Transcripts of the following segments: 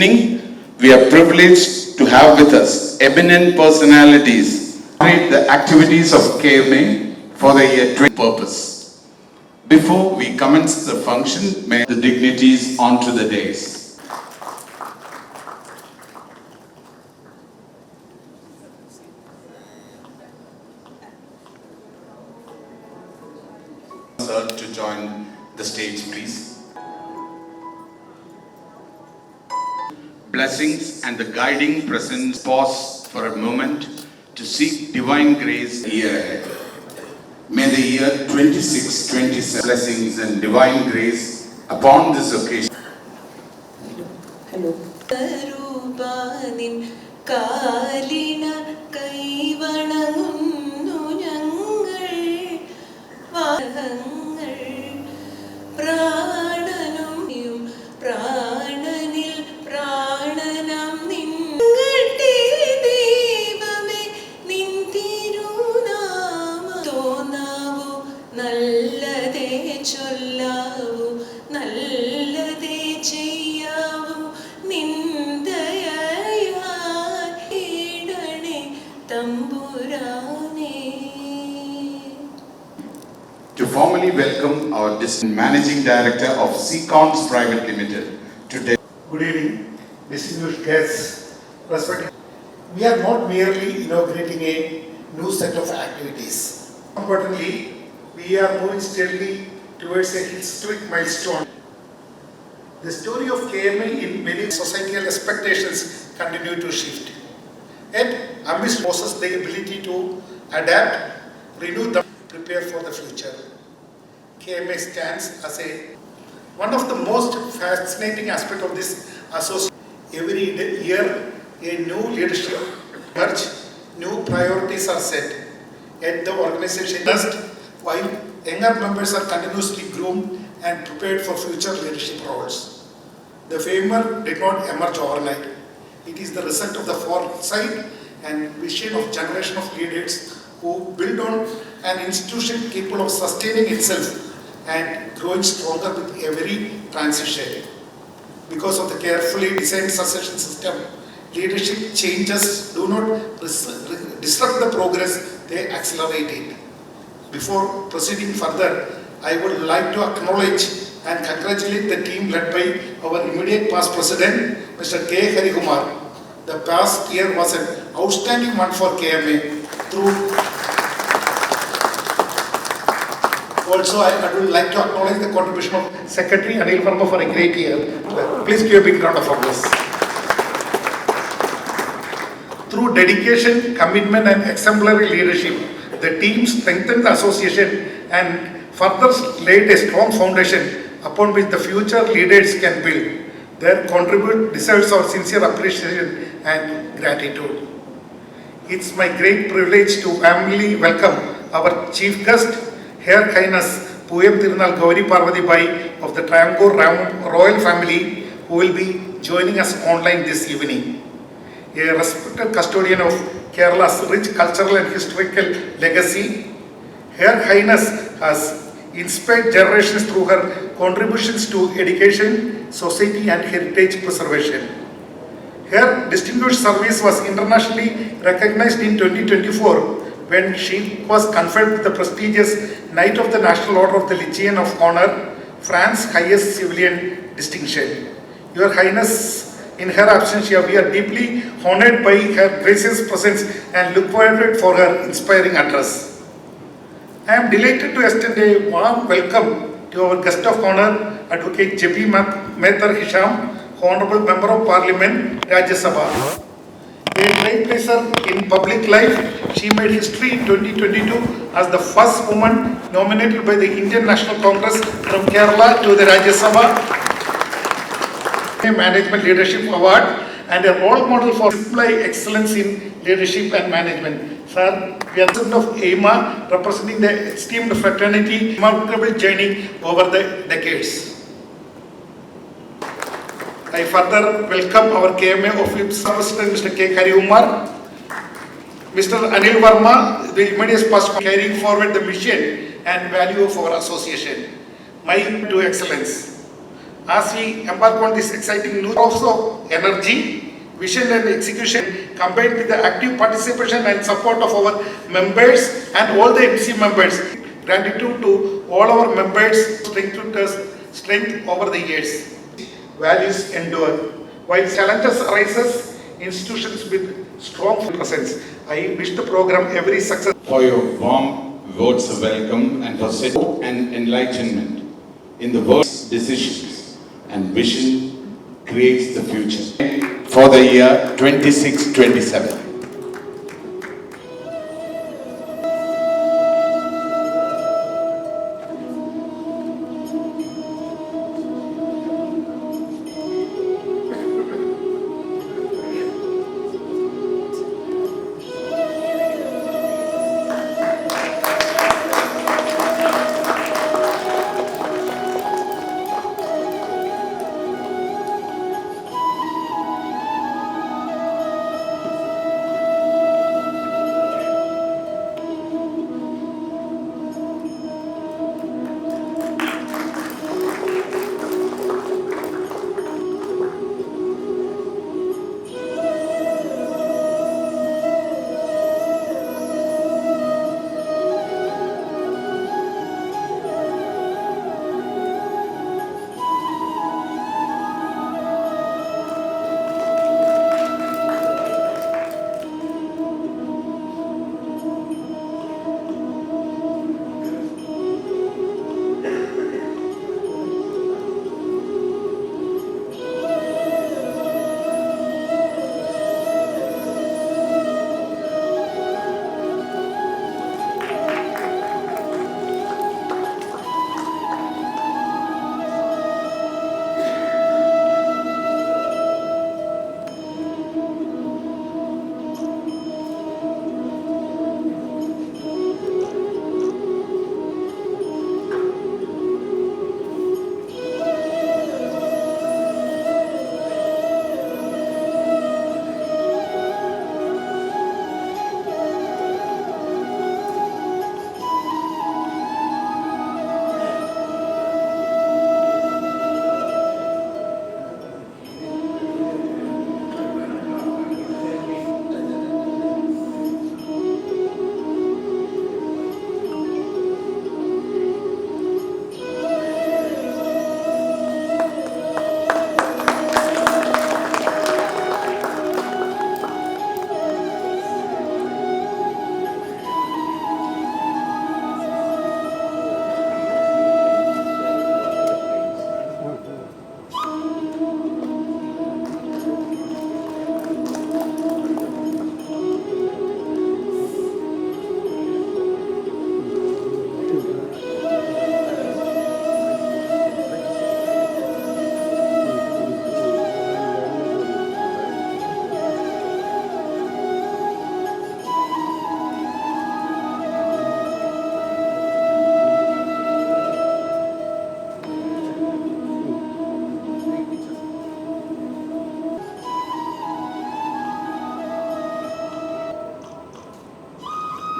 evening, we are privileged to have with us eminent personalities narrate the activities of KMA for the year 20 purpose. Before we commence the function, may the dignitaries onto the dais. Sir, to join the stage, please. Blessings and the guiding presence. Pause for a moment to seek divine grace year ahead. May the year 26-27 blessings and divine grace upon this occasion. Hello. To formally welcome our Managing Director of Seacons Private Limited today. Good evening, distinguished guests. We are not merely inaugurating a new set of activities. Importantly, we are moving steadily towards a historic milestone. The story of KMA in many societal expectations continue to shift. Yet, amidst possess the ability to adapt, renew them, prepare for the future. KMA stands as one of the most fascinating aspects of this association. Every year, a new leadership emerges, new priorities are set. Yet the organization does, while younger members are continuously groomed and prepared for future leadership roles. The framework did not emerge overnight. It is the result of the foresight and vision of generation of leaders who build on an institution capable of sustaining itself and growing stronger with every transition. Because of the carefully designed succession system, leadership changes do not disrupt the progress, they accelerate it. Before proceeding further, I would like to acknowledge and congratulate the team led by our immediate past president, Mr. K. Harikumar. The past year was an outstanding one for KMA. Also, I would like to acknowledge the contribution of Secretary Anil Verma for a great year. Please give a big round of applause. Through dedication, commitment and exemplary leadership, the team strengthened the association and further laid a strong foundation upon which the future leaders can build. Their contribution deserves our sincere appreciation and gratitude. It's my great privilege to warmly welcome our chief guest, Her Highness Pooyam Thirunal Gouri Parvathi Bayi of the Travancore Royal Family, who will be joining us online this evening. A respected custodian of Kerala's rich cultural and historical legacy, Her Highness has inspired generations through her contributions to education, society and heritage preservation. Her distinguished service was internationally recognized in 2024 when she was conferred with the prestigious Knight of the National Order of the Legion of Honor, France's highest civilian distinction. Your Highness, in her absence, we are deeply honored by her gracious presence and look forward for her inspiring address. I am delighted to extend a warm welcome to our guest of honor, Advocate Jebi Hisham, Honorable Member of Parliament, Rajya Sabha. A trailblazer in public life, she made history in 2022 as the first woman nominated by the Indian National Congress from Kerala to the Rajya Sabha Management Leadership Award and a role model for display excellence in leadership and management. Sir, we are president of KMA, representing the esteemed fraternity, remarkable journey over the decades. I further welcome our KMA Office President Mr. K. Harikumar, Mr. Anil Verma, the immediate past carrying forward the mission and value of our association. My to excellence. as we embark on this exciting new also energy, vision and execution combined with the active participation and support of our members and all the MC members. Gratitude to all our members, strength over the years. Values endure. While challenges arises, institutions with strong presence. I wish the program every success. For your warm words of welcome and for support and enlightenment in the world's decisions and vision creates the future for the year 26-27.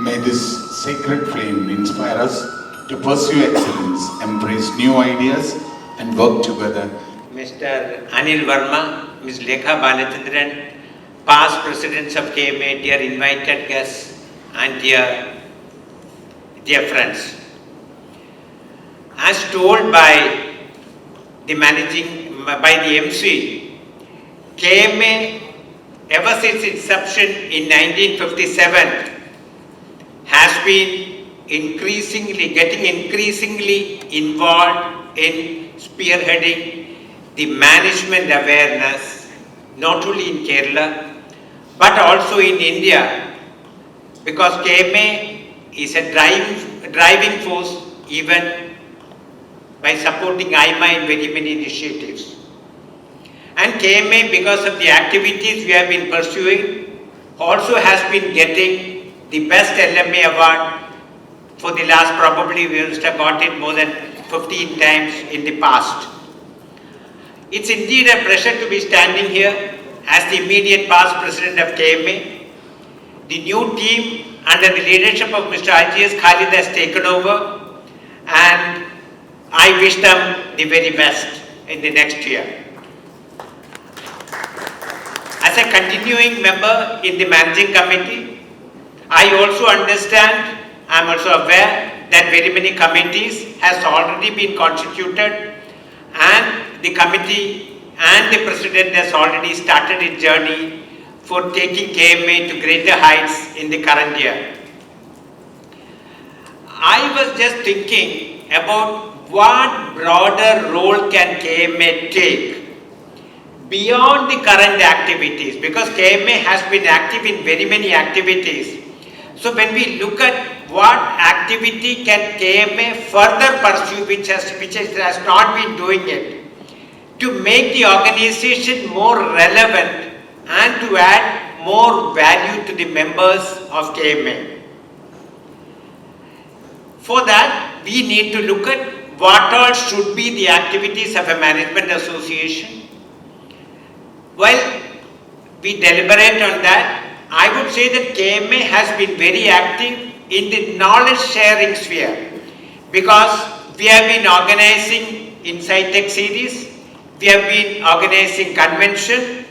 May this sacred flame inspire us to pursue excellence, embrace new ideas, and work together. Mr. Anil Verma, Ms. Lekha Balachandran, past presidents of KMA, dear invited guests, and dear friends. As told by the MC, KMA, ever since its inception in 1957, has been getting increasingly involved in spearheading the management awareness, not only in Kerala, but also in India, because KMA is a driving force even by supporting IMA in very many initiatives. And KMA, because of the activities we have been pursuing, also has been getting the best LMA award for the last, probably we must have got it more than 15 times in the past. It's indeed a pleasure to be standing here as the immediate past president of KMA. The new team under the leadership of Mr. IGS Khalid has taken over, and I wish them the very best. in the next year. As a continuing member in the managing committee, I also understand, I am also aware that very many committees has already been constituted and the committee and the president has already started its journey for taking KMA to greater heights in the current year. I was just thinking about what broader role can KMA take beyond the current activities, because KMA has been active in very many activities. So when we look at what activity can KMA further pursue, which has not been doing it, to make the organization more relevant and to add more value to the members of KMA. For that, we need to look at what all should be the activities of a management association. While we deliberate on that, I would say that KMA has been very active in the knowledge sharing sphere, because we have been organizing Insight Tech series, we have been organizing convention,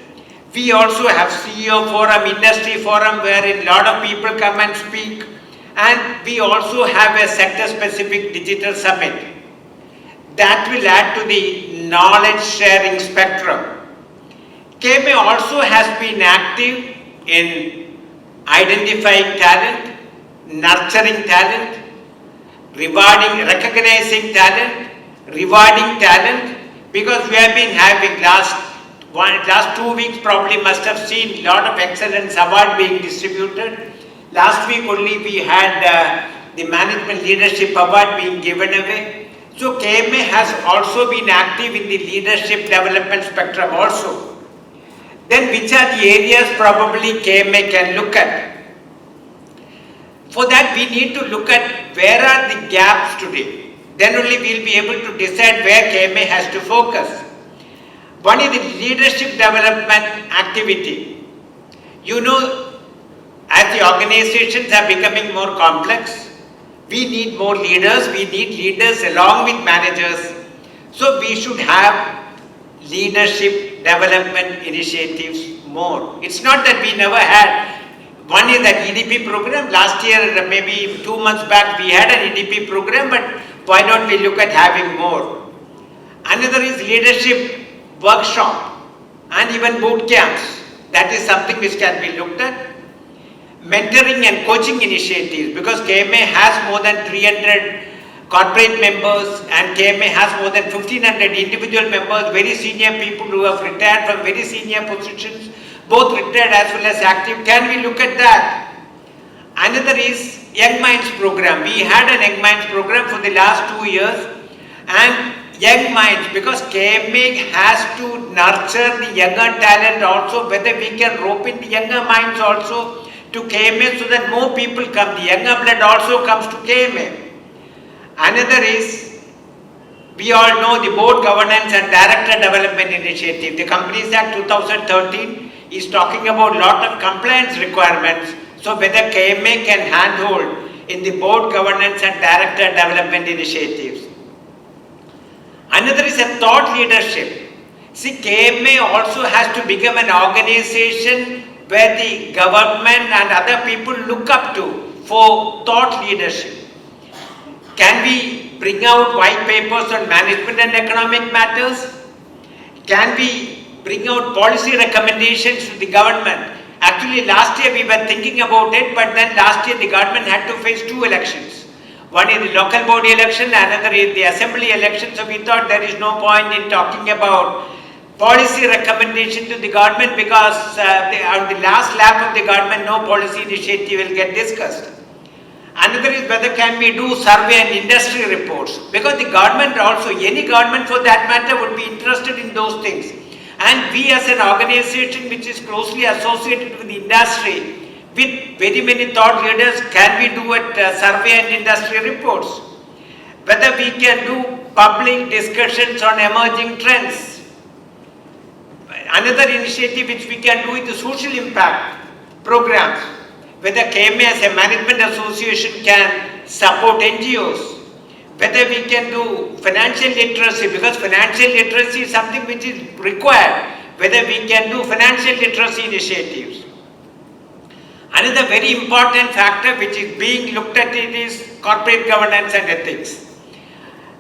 we also have CEO forum, industry forum wherein a lot of people come and speak, and we also have a sector specific digital summit. That will add to the knowledge sharing spectrum. KMA also has been active in identifying talent, nurturing talent, recognizing talent, rewarding talent, because we have been having last 2 weeks probably must have seen a lot of excellence award being distributed. Last week only we had the management leadership award being given away. So KMA has also been active in the leadership development spectrum also. Then which are the areas probably KMA can look at? For that we need to look at where are the gaps today. Then only we will be able to decide where KMA has to focus. One is the leadership development activity. You know, as the organizations are becoming more complex, we need more leaders, we need leaders along with managers. So we should have leadership development initiatives more. It's not that we never had. One is that EDP program. Last year, maybe 2 months back, we had an EDP program, but why not we look at having more? Another is leadership workshop and even boot camps. That is something which can be looked at. Mentoring and coaching initiatives, because KMA has more than 300 corporate members and KMA has more than 1500 individual members, very senior people who have retired from very senior positions, both retired as well as active. Can we look at that? Another is Young Minds program. We had an Young Minds program for the last 2 years, and Young Minds, because KMA has to nurture the younger talent also, whether we can rope in the younger minds also to KMA so that more people come. The younger blood also comes to KMA. Another is, we all know the board governance and director development initiative. The Companies Act 2013 is talking about a lot of compliance requirements. So whether KMA can handhold in the board governance and director development initiatives. Another is a thought leadership. See, KMA also has to become an organization where the government and other people look up to for thought leadership. Can we bring out white papers on management and economic matters? Can we bring out policy recommendations to the government? Actually, last year we were thinking about it, but then last year the government had to face 2 elections. One is the local body election, another is the assembly election. So we thought there is no point in talking about policy recommendation to the government, because on the last lap of the government, no policy initiative will get discussed. Another is whether can we do survey and industry reports, because the government also, any government for that matter, would be interested in those things. And we as an organization which is closely associated with the industry, with very many thought leaders, can we do survey and industry reports? Whether we can do public discussions on emerging trends. Another initiative which we can do is the social impact programs. Whether KMA as a management association can support NGOs. whether we can do financial literacy, because financial literacy is something which is required, whether we can do financial literacy initiatives. Another very important factor which is being looked at it is corporate governance and ethics.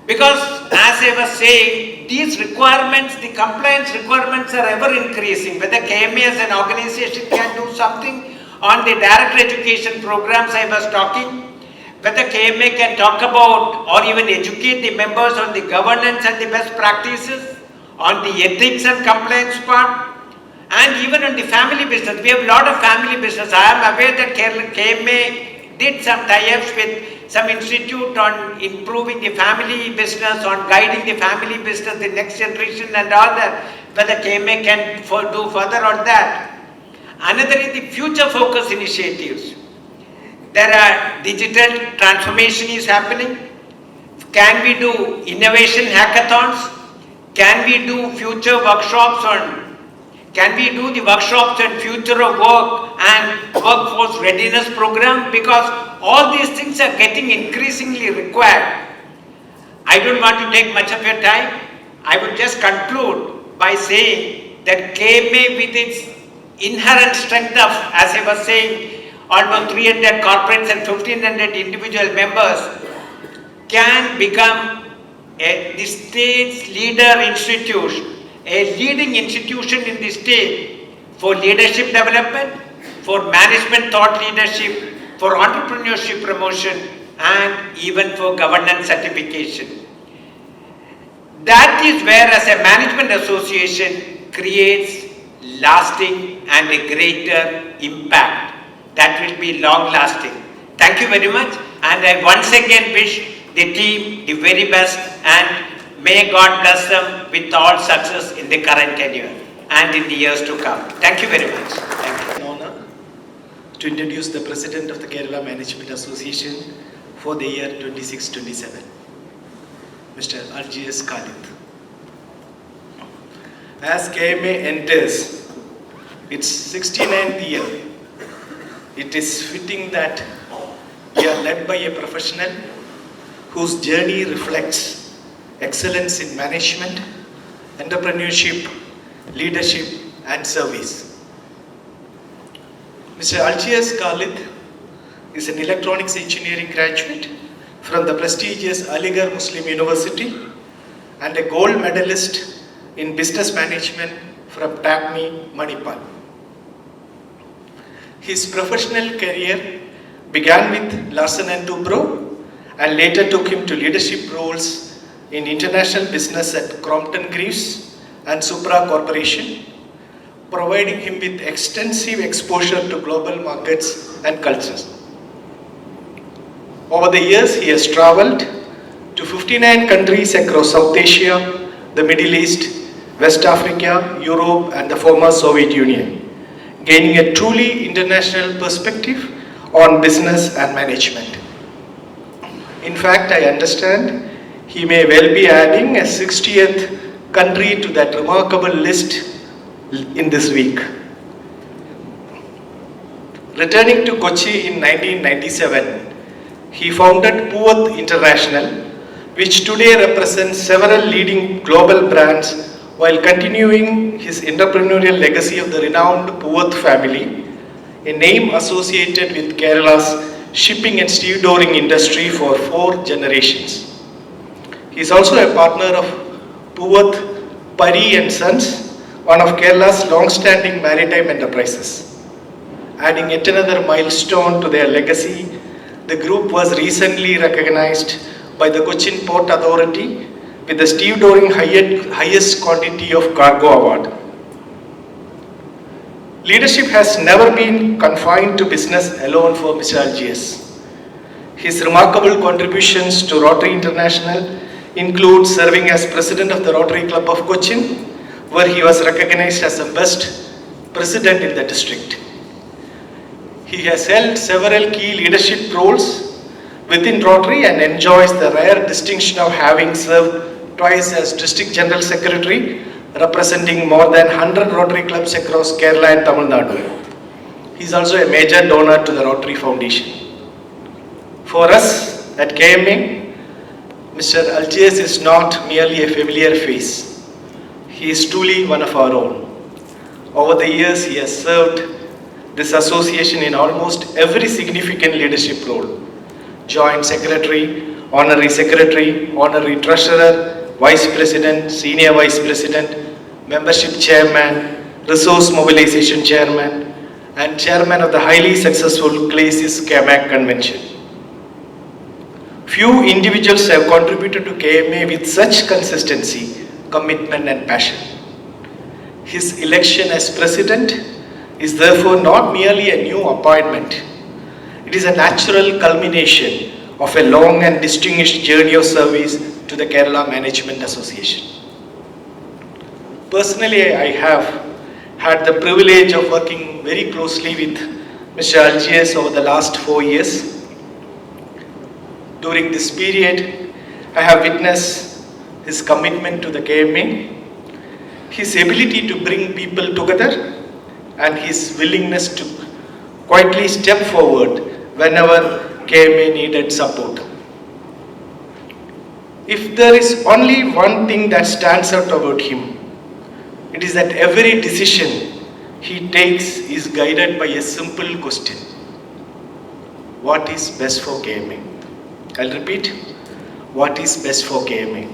Because as I was saying, these requirements, the compliance requirements are ever increasing. Whether KMA as an organization can do something on the direct education programs I was talking, whether KMA can talk about or even educate the members on the governance and the best practices, on the ethics and compliance part, and even on the family business. We have a lot of family business. I am aware that KMA did some tie-ups with some institute on improving the family business, on guiding the family business, the next generation and all that, whether KMA can do further on that. Another is the future focus initiatives. There are digital transformation is happening. Can we do innovation hackathons? Can we do future workshops on, can we do the workshops on future of work and workforce readiness program? Because all these things are getting increasingly required. I don't want to take much of your time. I would just conclude by saying that KMA with its inherent strength of, as I was saying, almost 300 corporates and 1,500 individual members can become the state's leader institution, a leading institution in the state for leadership development, for management thought leadership, for entrepreneurship promotion, and even for governance certification. That is where, as a management association, creates lasting and a greater impact that will be long lasting. Thank you very much, and I once again wish the team the very best, and may God bless them with all success in the current tenure and in the years to come. Thank you very much. Thank you. An honor to introduce the President of the Kerala Management Association for the year 26-27, Mr. RGS Khalid. As KMA enters its 69th year, it is fitting that we are led by a professional whose journey reflects excellence in management, entrepreneurship, leadership, and service. Mr. RGS Khalid is an electronics engineering graduate from the prestigious Aligarh Muslim University and a gold medalist in business management from TAPMI, Manipal. His professional career began with Larsen & Toubro and later took him to leadership roles in international business at Crompton Greaves and Supra Corporation, providing him with extensive exposure to global markets and cultures. Over the years, he has traveled to 59 countries across South Asia, the Middle East, West Africa, Europe, and the former Soviet Union, gaining a truly international perspective on business and management. In fact, I understand he may well be adding a 60th country to that remarkable list in this week. Returning to Kochi in 1997, he founded Pooyam International, which today represents several leading global brands while continuing his entrepreneurial legacy of the renowned Parvathi family, a name associated with Kerala's shipping and stevedoring industry for 4 generations. He is also a partner of Parvathi, Pari and Sons, one of Kerala's long-standing maritime enterprises. Adding yet another milestone to their legacy, the group was recently recognized by the Cochin Port Authority with the stevedoring highest quantity of cargo award. Leadership has never been confined to business alone for Mr. RGS. His remarkable contributions to Rotary International include serving as president of the Rotary Club of Cochin, where he was recognized as the best president in the district. He has held several key leadership roles within Rotary and enjoys the rare distinction of having served twice as District General Secretary, representing more than 100 Rotary clubs across Kerala and Tamil Nadu. He is also a major donor to the Rotary Foundation. For us at KMA, Mr. Algiers is not merely a familiar face. He is truly one of our own. Over the years, he has served this association in almost every significant leadership role. Joint Secretary, Honorary Treasurer, Vice President, Senior Vice President, Membership Chairman, Resource Mobilization Chairman, and Chairman of the highly successful Glacis KMA Convention. Few individuals have contributed to KMA with such consistency, commitment and passion. His election as President is therefore not merely a new appointment. It is a natural culmination of a long and distinguished journey of service to the Kerala Management Association. Personally, I have had the privilege of working very closely with Mr. Algiers over the last 4 years. During this period, I have witnessed his commitment to the KMA, his ability to bring people together, and his willingness to quietly step forward whenever KMA needed support. If there is only one thing that stands out about him, it is that every decision he takes is guided by a simple question: what is best for KMA? I'll repeat, what is best for KMA?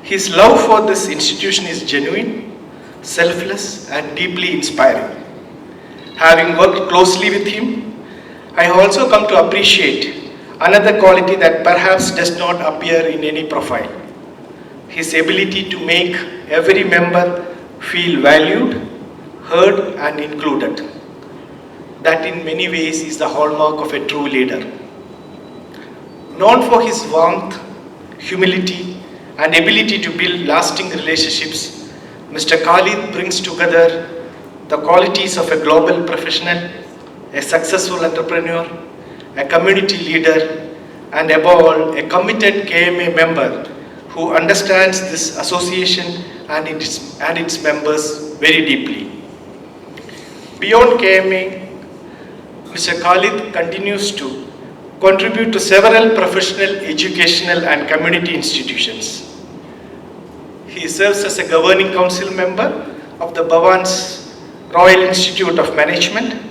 His love for this institution is genuine, selfless and deeply inspiring. Having worked closely with him, I have also come to appreciate another quality that perhaps does not appear in any profile: his ability to make every member feel valued, heard and included. That in many ways is the hallmark of a true leader. Known for his warmth, humility and ability to build lasting relationships, Mr. Khalid brings together the qualities of a global professional, a successful entrepreneur, a community leader, and above all, a committed KMA member who understands this association and its members very deeply. Beyond KMA, Mr. Khalid continues to contribute to several professional, educational and community institutions. He serves as a governing council member of the Bhavan's Royal Institute of Management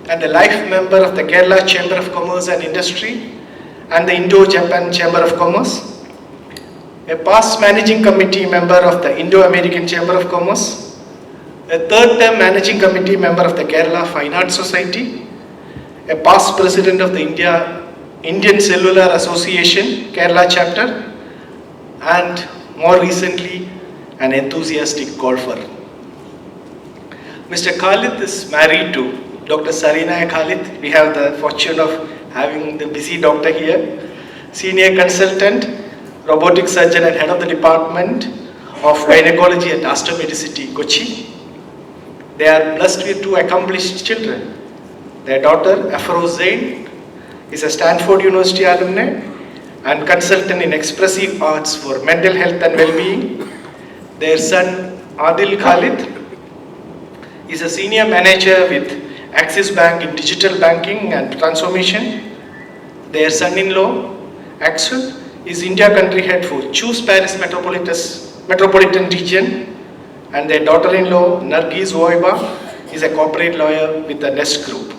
and a life member of the Kerala Chamber of Commerce and Industry and the Indo-Japan Chamber of Commerce, a past managing committee member of the Indo-American Chamber of Commerce, a third-term managing committee member of the Kerala Fine Arts Society, a past president of the Indian Cellular Association Kerala chapter, and more recently an enthusiastic golfer. Mr. Khalid is married to Dr. Sarina Khalid. We have the fortune of having the busy doctor here, senior consultant, robotic surgeon and head of the department of gynecology at Aster Medicity, Kochi. They are blessed with 2 accomplished children. Their daughter, Afro Zain, is a Stanford University alumna and consultant in expressive arts for mental health and well-being. Their son, Adil Khalid, is a senior manager with Axis Bank in digital banking and transformation. Their son-in-law, Axel, is India country head for Choose Paris Metropolitan Region, and their daughter-in-law, Nargis Woiba, is a corporate lawyer with the Nest Group.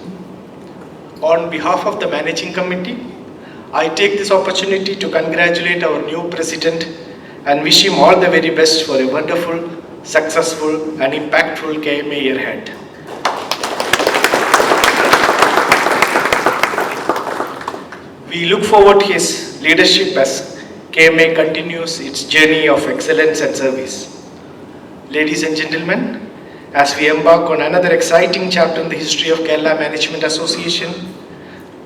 On behalf of the managing committee, I take this opportunity to congratulate our new president and wish him all the very best for a wonderful, successful and impactful KMA year ahead. We look forward to his leadership as KMA continues its journey of excellence and service. Ladies and gentlemen, as we embark on another exciting chapter in the history of Kerala Management Association,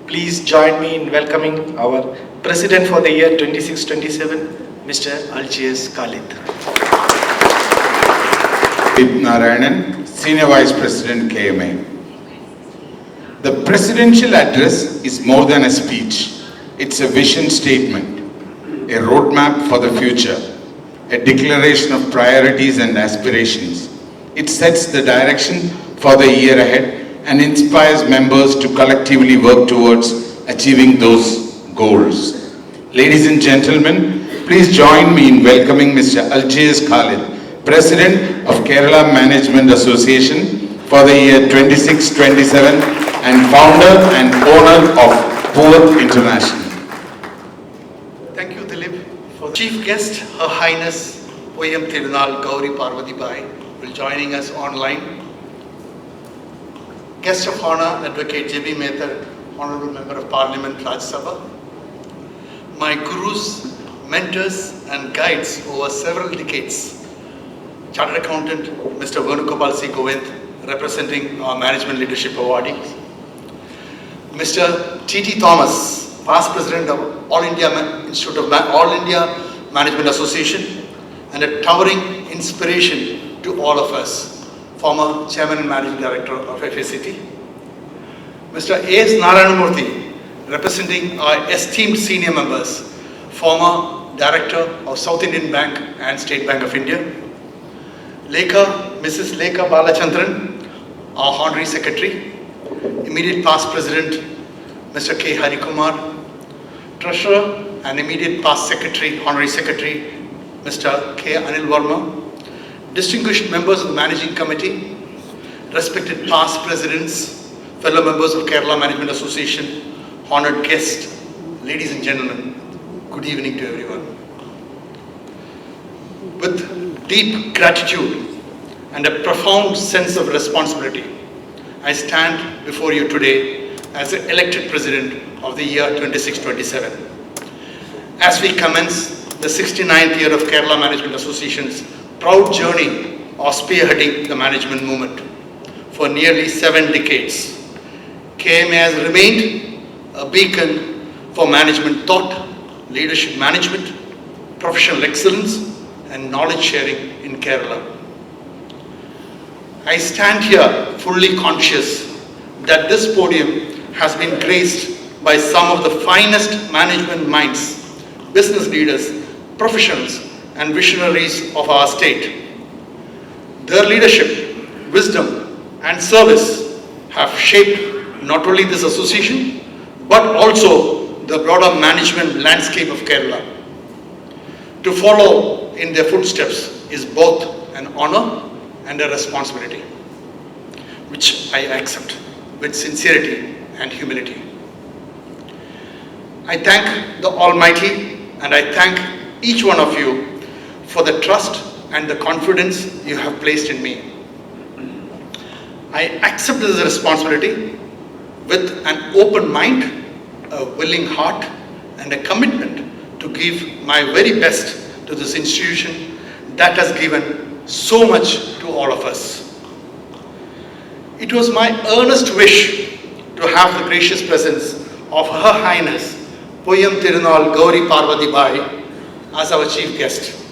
please join me in welcoming our President for the year 26-27, Mr. Algiers Khalid. Narayanan, Senior Vice President KMA. The presidential address is more than a speech. It's a vision statement, a roadmap for the future, a declaration of priorities and aspirations. It sets the direction for the year ahead and inspires members to collectively work towards achieving those goals. Ladies and gentlemen, please join me in welcoming Mr. Aljays Khalid, President of Kerala Management Association for the year 26-27 and founder and owner of Pooyam International. Thank you, Dilip. For Chief Guest, Her Highness Pooyam Thirunal Gouri Parvathi Bayi will joining us online. Guest of Honor, Advocate Jebi, Honorable Member of Parliament, Rajya Sabha. My gurus, mentors and guides over several decades. Chartered Accountant, Mr. Venugopal C. Govind, representing our Management Leadership Awardees. Mr. T.T. Thomas, past President of All India Management Association and a towering inspiration to all of us, former Chairman and Managing Director of FACT. Mr. A.S. Narayanamurthy, representing our esteemed senior members, former Director of South Indian Bank and State Bank of India. Mrs. Lekha Balachandran, our Honorary Secretary. Immediate past President, Mr. K. Harikumar. Treasurer and immediate past Secretary, Honorary Secretary, Mr. K. Anil Verma. Distinguished members of the Managing Committee, respected past Presidents, fellow members of Kerala Management Association, honored guests, ladies and gentlemen, good evening to everyone. With deep gratitude and a profound sense of responsibility, I stand before you today as the elected President of the year 26-27. As we commence the 69th year of Kerala Management Association's proud journey of spearheading the management movement for nearly 7 decades, KMA has remained a beacon for management thought, leadership management, professional excellence, and knowledge sharing in Kerala. I stand here fully conscious that this podium has been graced by some of the finest management minds, business leaders, professionals, and visionaries of our state. Their leadership, wisdom, and service have shaped not only this association, but also the broader management landscape of Kerala. To follow in their footsteps is both an honor and a responsibility, which I accept with sincerity and humility. I thank the Almighty and I thank each one of you for the trust and the confidence you have placed in me. I accept this responsibility with an open mind, a willing heart, and a commitment to give my very best to this institution that has given so much to all of us. It was my earnest wish to have the gracious presence of Her Highness Pooyam Thirunal Gouri Parvathi Bayi as our chief guest.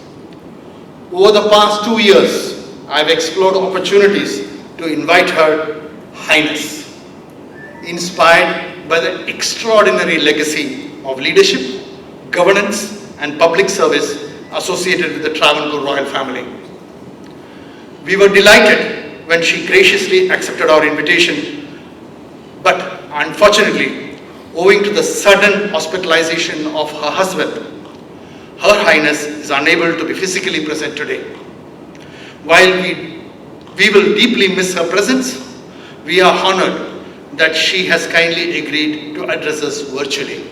Over the past 2 years, I have explored opportunities to invite Her Highness, inspired by the extraordinary legacy of leadership, governance, and public service associated with the Travancore Royal Family. We were delighted when she graciously accepted our invitation, but unfortunately, owing to the sudden hospitalization of her husband, Her Highness is unable to be physically present today. While we will deeply miss her presence, we are honored that she has kindly agreed to address us virtually.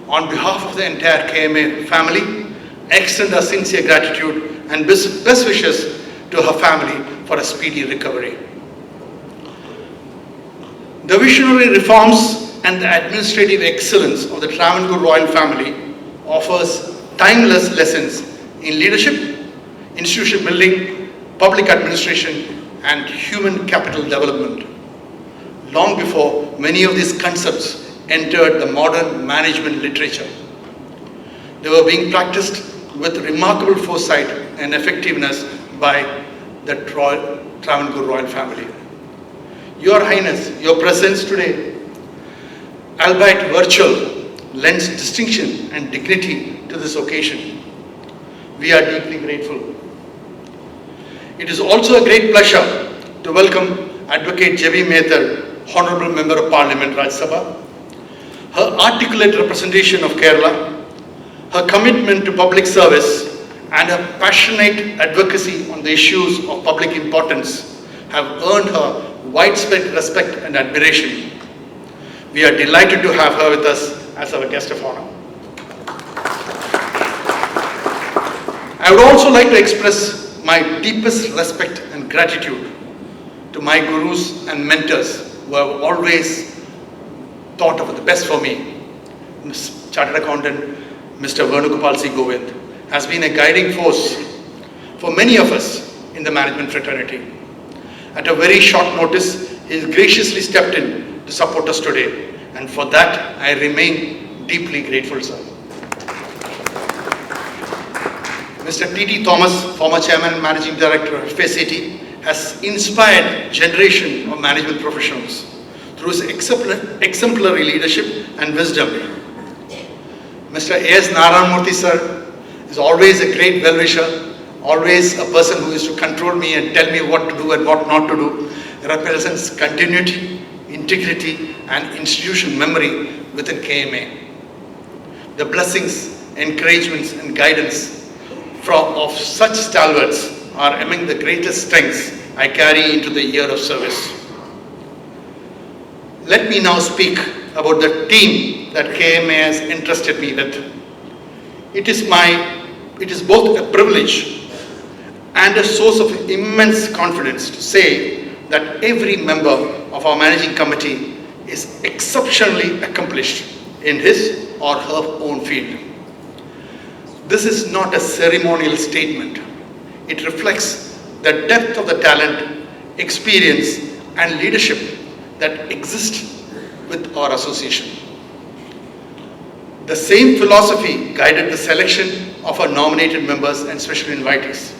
On behalf of the entire KMA family, I extend our sincere gratitude and best wishes to her family for a speedy recovery. The visionary reforms and the administrative excellence of the Travancore Royal Family offers timeless lessons in leadership, institution building, public administration, and human capital development. Long before many of these concepts entered the modern management literature, they were being practiced with remarkable foresight and effectiveness by the Travancore Royal Family. Your Highness, your presence today, albeit virtual, lends distinction and dignity to this occasion. We are deeply grateful. It is also a great pleasure to welcome Advocate Jebi, Honorable Member of Parliament, Rajya Sabha, her articulate representation of Kerala, her commitment to public service, and her passionate advocacy on the issues of public importance have earned her widespread respect and admiration. We are delighted to have her with us as our guest of honor. I would also like to express my deepest respect and gratitude to my gurus and mentors who have always thought of the best for me. Chartered Accountant Mr. Venugopal C. Govind has been a guiding force for many of us in the management fraternity. At a very short notice, he has graciously stepped in to support us today, and for that I remain deeply grateful, sir. Mr. T.T. Thomas, former Chairman and Managing Director of FACT, has inspired a generation of management professionals through his exemplary leadership and wisdom. Mr. A.S. Narayanamurthy, sir, is always a great well-wisher, always a person who is to control me and tell me what to do and what not to do. He represents continuity, integrity, and institutional memory within KMA. The blessings, encouragements, and guidance of such stalwarts are among the greatest strengths I carry into the year of service. Let me now speak about the team that KMA has entrusted me with. It is both a privilege and a source of immense confidence to say that every member of our managing committee is exceptionally accomplished in his or her own field. This is not a ceremonial statement. It reflects the depth of the talent, experience, and leadership that exist with our association. The same philosophy guided the selection of our nominated members and special invitees.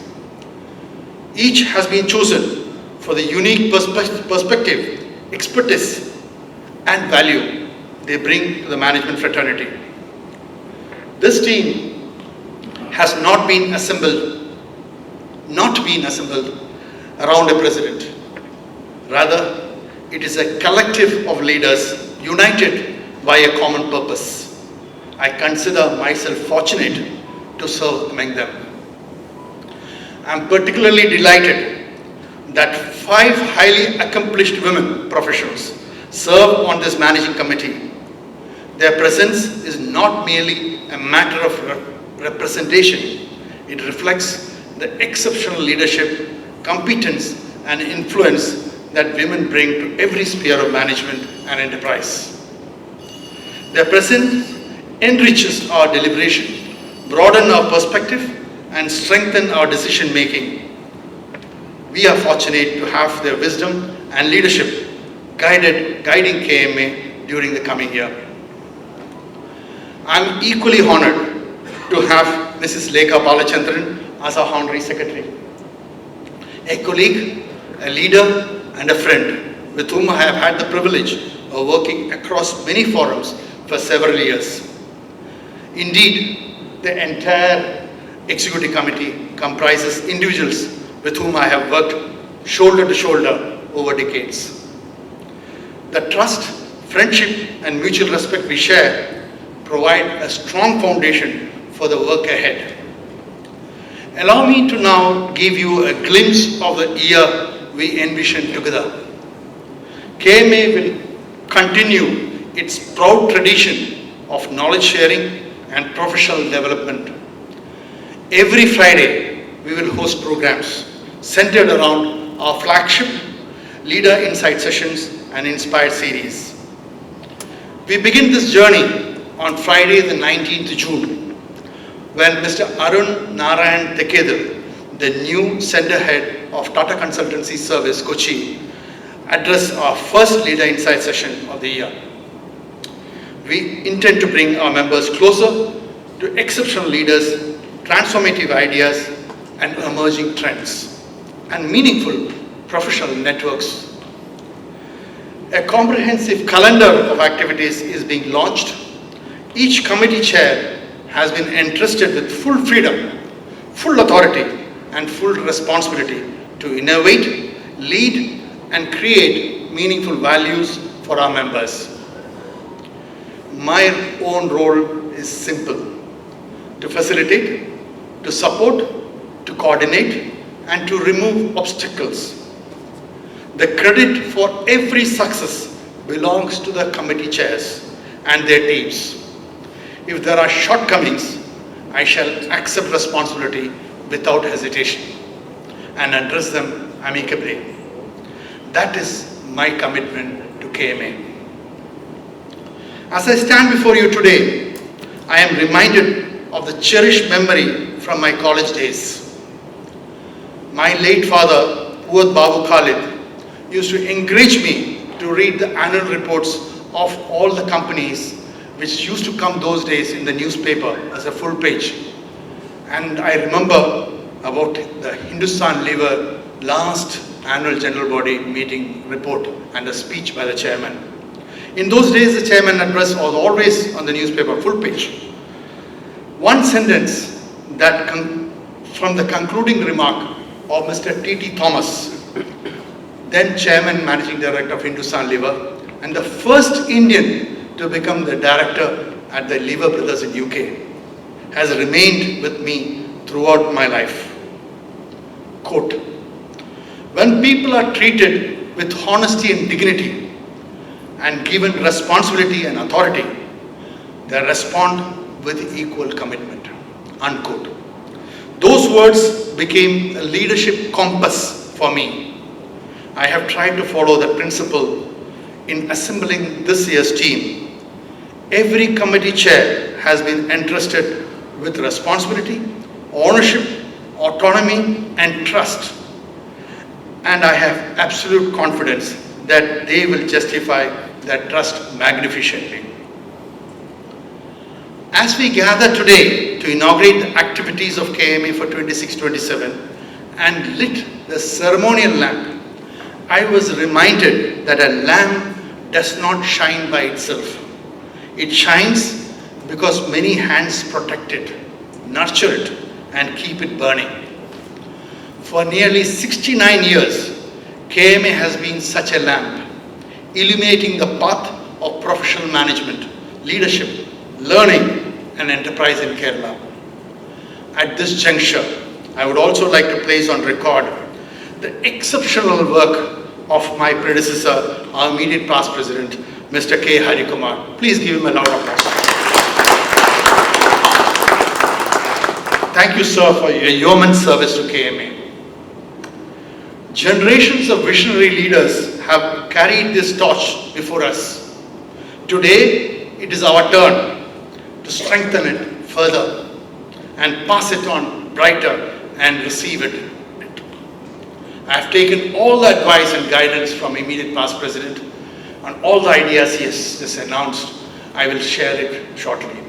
Each has been chosen for the unique perspective, expertise, and value they bring to the management fraternity. This team has not been assembled around a president. Rather, it is a collective of leaders united by a common purpose. I consider myself fortunate to serve among them. I am particularly delighted that 5 highly accomplished women professionals serve on this managing committee. Their presence is not merely a matter of representation. It reflects the exceptional leadership, competence, and influence that women bring to every sphere of management and enterprise. Their presence enriches our deliberation, broadens our perspective, and strengthens our decision making. We are fortunate to have their wisdom and leadership guiding KMA during the coming year. I am equally honored to have Mrs. Lekha Balachandran as our Honorary Secretary, a colleague, a leader, and a friend with whom I have had the privilege of working across many forums for several years. Indeed, the entire Executive Committee comprises individuals with whom I have worked shoulder to shoulder over decades. The trust, friendship, and mutual respect we share provide a strong foundation for the work ahead. Allow me to now give you a glimpse of the year we envision together. KMA will continue its proud tradition of knowledge sharing and professional development. Every Friday, we will host programs centered around our flagship Leader Insight sessions and Inspired series. We begin this journey on Friday the 19th June when Mr. Arun Narayan Tekedal, the new center head of Tata Consultancy Service, Kochi, address our first Leader Insight session of the year. We intend to bring our members closer to exceptional leaders, transformative ideas, and emerging trends, and meaningful professional networks. A comprehensive calendar of activities is being launched. Each committee chair has been entrusted with full freedom, full authority, and full responsibility to innovate, lead, and create meaningful values for our members. my own role is simple: to facilitate, to support, to coordinate, and to remove obstacles. The credit for every success belongs to the committee chairs and their teams. If there are shortcomings, I shall accept responsibility without hesitation and address them amicably. That is my commitment to KMA. As I stand before you today, I am reminded of the cherished memory from my college days. My late father, Pooyam Babu Khalid, used to encourage me to read the annual reports of all the companies which used to come those days in the newspaper as a full page. And I remember about the Hindustan Lever last annual general body meeting report and a speech by the chairman. In those days, the chairman address was always on the newspaper, full page. One sentence that from the concluding remark of Mr. T.T. Thomas, then chairman managing director of Hindustan Lever and the first Indian to become the director at the Lever Brothers in UK, has remained with me throughout my life. Quote, "When people are treated with honesty and dignity and given responsibility and authority, they respond with equal commitment." Unquote. Those words became a leadership compass for me. I have tried to follow that principle in assembling this year's team. Every committee chair has been entrusted with responsibility, ownership, autonomy, and trust. And I have absolute confidence that they will justify that trust magnificently. As we gather today to inaugurate the activities of KMA for 26-27 and lit the ceremonial lamp, I was reminded that a lamp does not shine by itself. It shines because many hands protect it, nurture it, and keep it burning. For nearly 69 years, KMA has been such a lamp, illuminating the path of professional management, leadership, learning, and enterprise in Kerala. At this juncture, I would also like to place on record the exceptional work of my predecessor, our immediate past president, Mr. K. Harikumar. Please give him a round of applause. Thank you, sir, for your yeoman service to KMA. Generations of visionary leaders have carried this torch before us. Today, it is our turn to strengthen it further and pass it on brighter and receive it. I have taken all the advice and guidance from immediate past president and all the ideas he has just announced. I will share it shortly.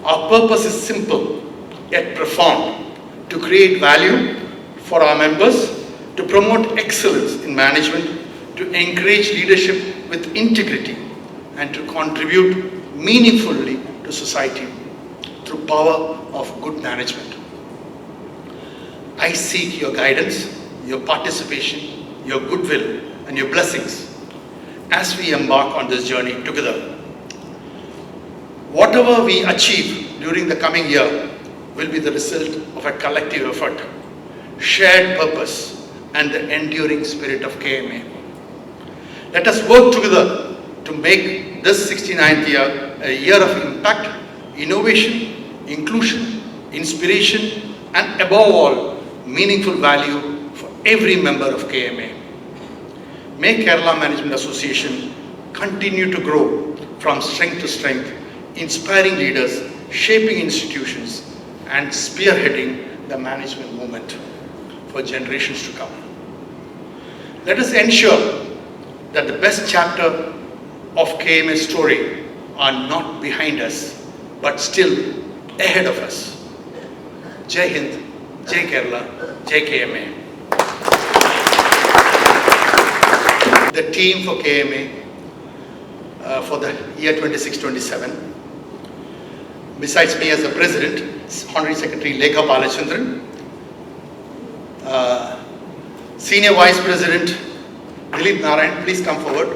Our purpose is simple yet profound: to create value for our members, to promote excellence in management, to encourage leadership with integrity, and to contribute meaningfully to society through power of good management. I seek your guidance, your participation, your goodwill, and your blessings as we embark on this journey together. Whatever we achieve during the coming year will be the result of a collective effort, shared purpose, and the enduring spirit of KMA. Let us work together to make this 69th year a year of impact, innovation, inclusion, inspiration, and above all, meaningful value for every member of KMA. May Kerala Management Association continue to grow from strength to strength, inspiring leaders, shaping institutions, and spearheading the management movement for generations to come. Let us ensure that the best chapter of KMA's story are not behind us, but still ahead of us. Jai Hind, Jai Kerala, Jai KMA. The team for KMA for the year 26-27, besides me as the President, Honorary Secretary Lekha Balachandran, Senior Vice President Dilip Narayan, please come forward.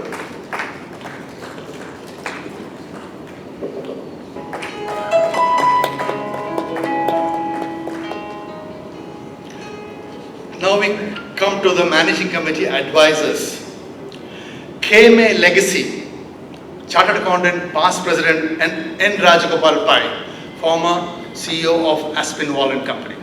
to the Managing Committee advisors, KMA Legacy, Chartered Accountant, past President, and N. Rajagopal Pai, former CEO of Aspinwall and Company.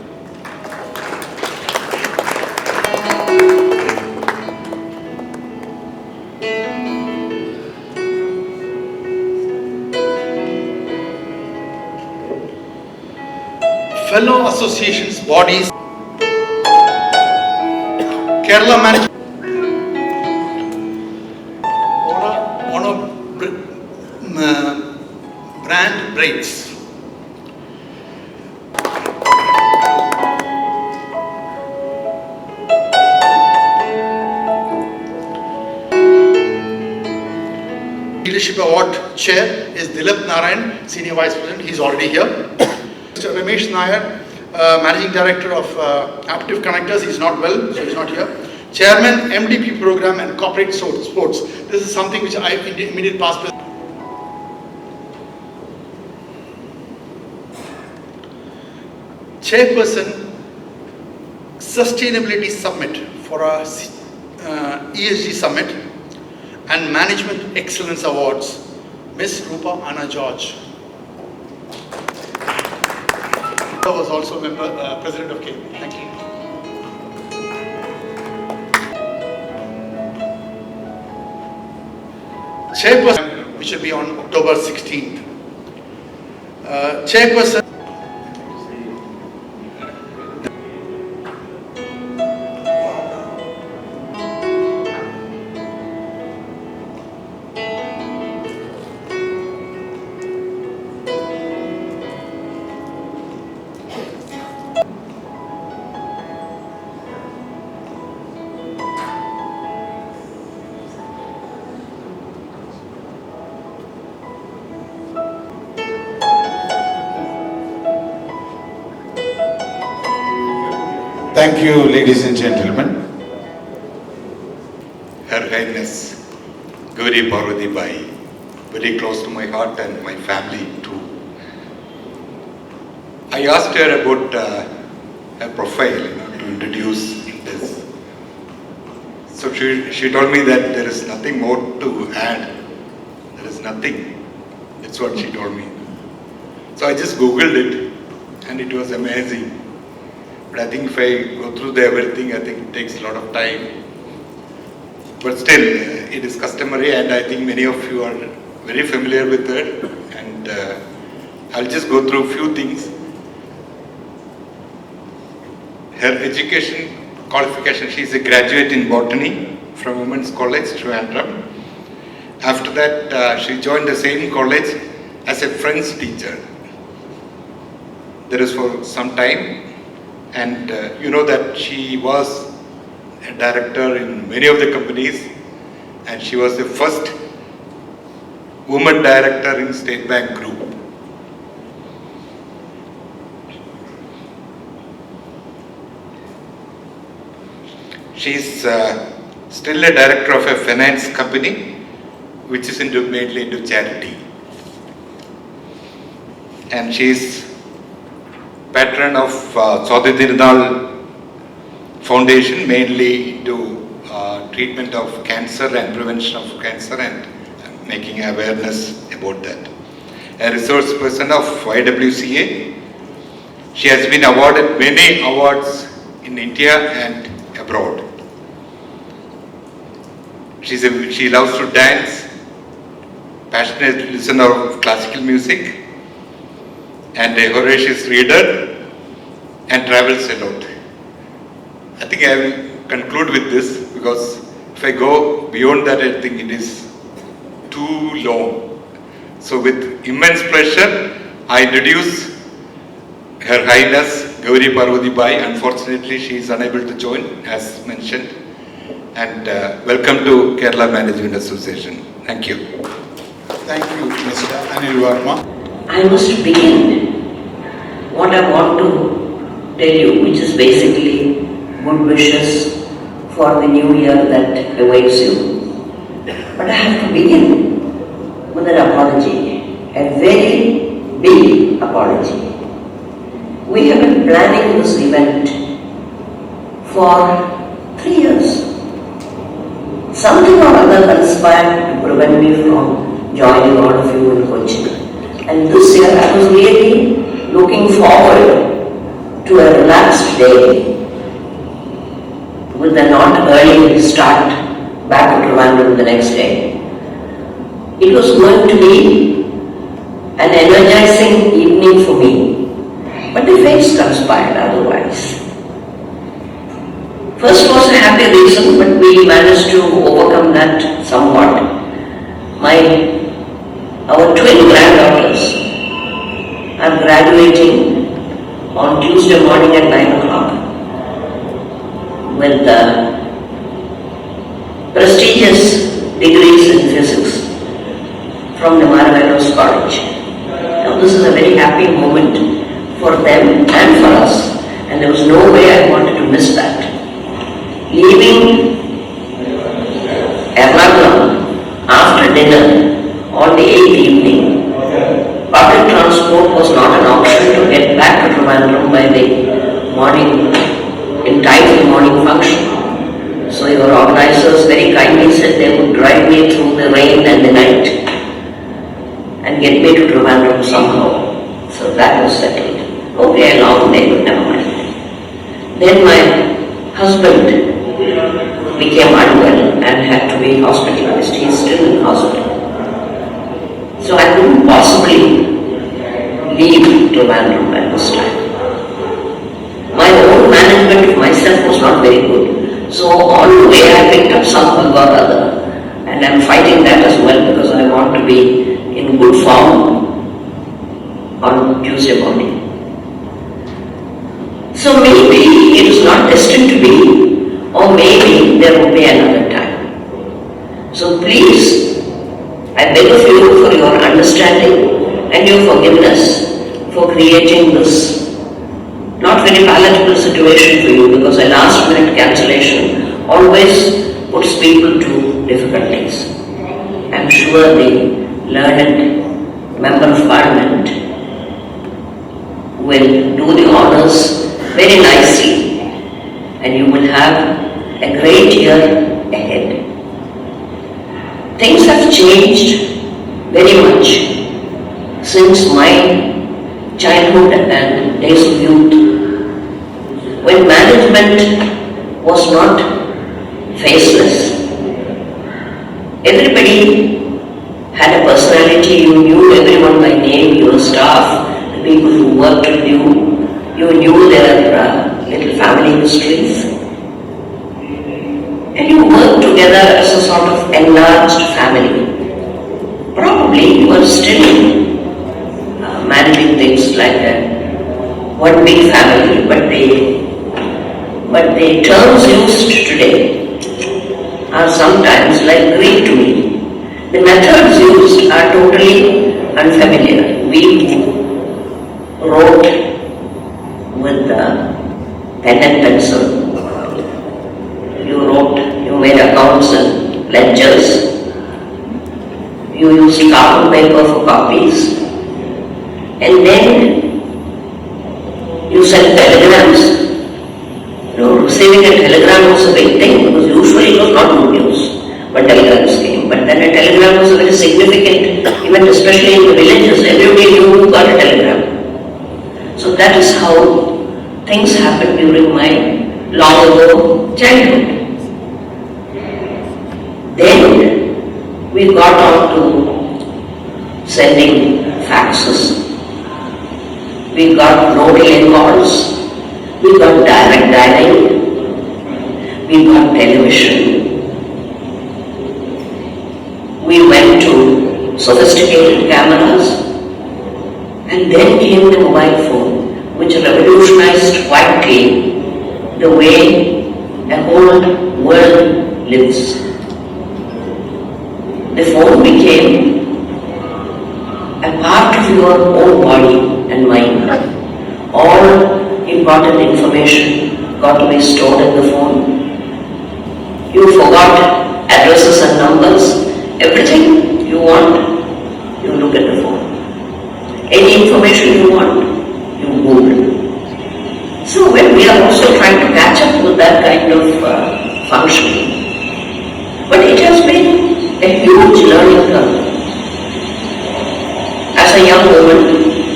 Fellow associations, bodies, Kerala Management, brand breaks. Leadership Award Chair is Dilip Narayan, Senior Vice President. He's already here. Mr. Ramesh Nair, Managing Director of Aptive Connectors. He's not well, so he's not here. Chairman, MDP Program and Corporate Sports. This is something which I immediate past. Chairperson, Sustainability Summit for our ESG Summit and Management Excellence Awards, Ms. Rupa Anna George. I was also member, President of KMA. Thank you. Chairperson, which will be on October 16th. Chairperson. Thank you, ladies and gentlemen. Her Highness, Gouri Parvathi Bayi, very close to my heart and my family too. I asked her about her profile, to introduce in this. So she told me that there is nothing more to add. There is nothing. That's what she told me. So I just Googled it and it was amazing. But I think if I go through everything, I think it takes a lot of time. But still, it is customary and I think many of you are very familiar with it. And I'll just go through a few things. Her education qualification, she is a graduate in botany from Women's College, Travancore. After that, she joined the same college as a French teacher. There is for some time. And you know that she was a director in many of the companies and she was the first woman director in State Bank Group. She is still a director of a finance company which is mainly into charity. And she is patron of Thirunal Foundation, mainly into treatment of cancer and prevention of cancer and making awareness about that. A resource person of YWCA. She has been awarded many awards in India and abroad. She loves to dance, passionate listener of classical music, and a voracious reader, and travels a lot. I think I will conclude with this because if I go beyond that, I think it is too long. So with immense pleasure, I introduce Her Highness Gouri Parvathi Bayi. Unfortunately, she is unable to join as mentioned. And welcome to Kerala Management Association. Thank you. Thank you, Mr. Anil Verma. I must begin what I want to tell you, which is basically good wishes for the new year that awaits you. But I have to begin with an apology, a very big apology. We have been planning this event for 3 years. Something or other conspired to prevent me from joining all of you in Kochi. And this year I was really looking forward to a relaxed day with a not early start back to Trivandrum the next day. It was going to be an energizing evening for me, but the fates conspired otherwise. First was a happy reason, but we managed to overcome that somewhat. Our twin granddaughters are graduating on Tuesday morning at 9 o'clock with prestigious degrees in physics from the Maravenos College. Now this is a very happy moment for them and for us, and there was no way I wanted to miss that. Leaving Ernakulam after dinner on the 8th evening, public transport was not an option to get back to Trivandrum by the morning, in time for the morning function. So your organizers very kindly said they would drive me through the rain and the night and get me to Trivandrum somehow. So that was settled. Okay, a long day, but never mind. Then my husband became unwell and had to be hospitalized. He is still in hospital. So I couldn't possibly leave Trivandrum at this time. My own management of myself was not very good. So on the way I picked up some bug or other, and I'm fighting that as well because I want to be in good form on Tuesday morning. So maybe it is not destined to be, or maybe there will be another time. So please, I beg of you for your understanding and your forgiveness for creating this not very palatable situation for you, because a last minute cancellation always puts people to difficulties. I'm sure the learned Member of Parliament will do the honors very nicely, and you will have a great year ahead. Things have changed very much since my childhood and days of youth, when management was not faceless. Everybody had a personality. You knew everyone by name, your staff, the people who worked with you. You knew their little family histories. And you worked together as a sort of enlarged family. Probably you were still managing things like one big family, but the terms used today are sometimes like Greek to me. The methods used are totally unfamiliar. We wrote with pen and pencil. You made accounts and ledgers. You used carbon paper for copies. And then you sent telegrams. Receiving a telegram was a big thing, because usually it was not good news when telegrams came. But then a telegram was a very significant event, especially in the villages. Everybody knew who got a telegram. So that is how things happened during my long ago childhood. Then we got on to sending faxes. We got no delay calls. We got direct dialing. We got television. We went to sophisticated cameras. And then came the mobile phone, which revolutionized quietly the way a whole world lives. The phone became a part of your own body and mind. All important information got to be stored in the phone. You forgot addresses and numbers. Everything you want, you look at the phone. Any information you want, you Google. So when we are also trying to catch up with that kind of functioning. But it has been a huge learning curve. As a young woman,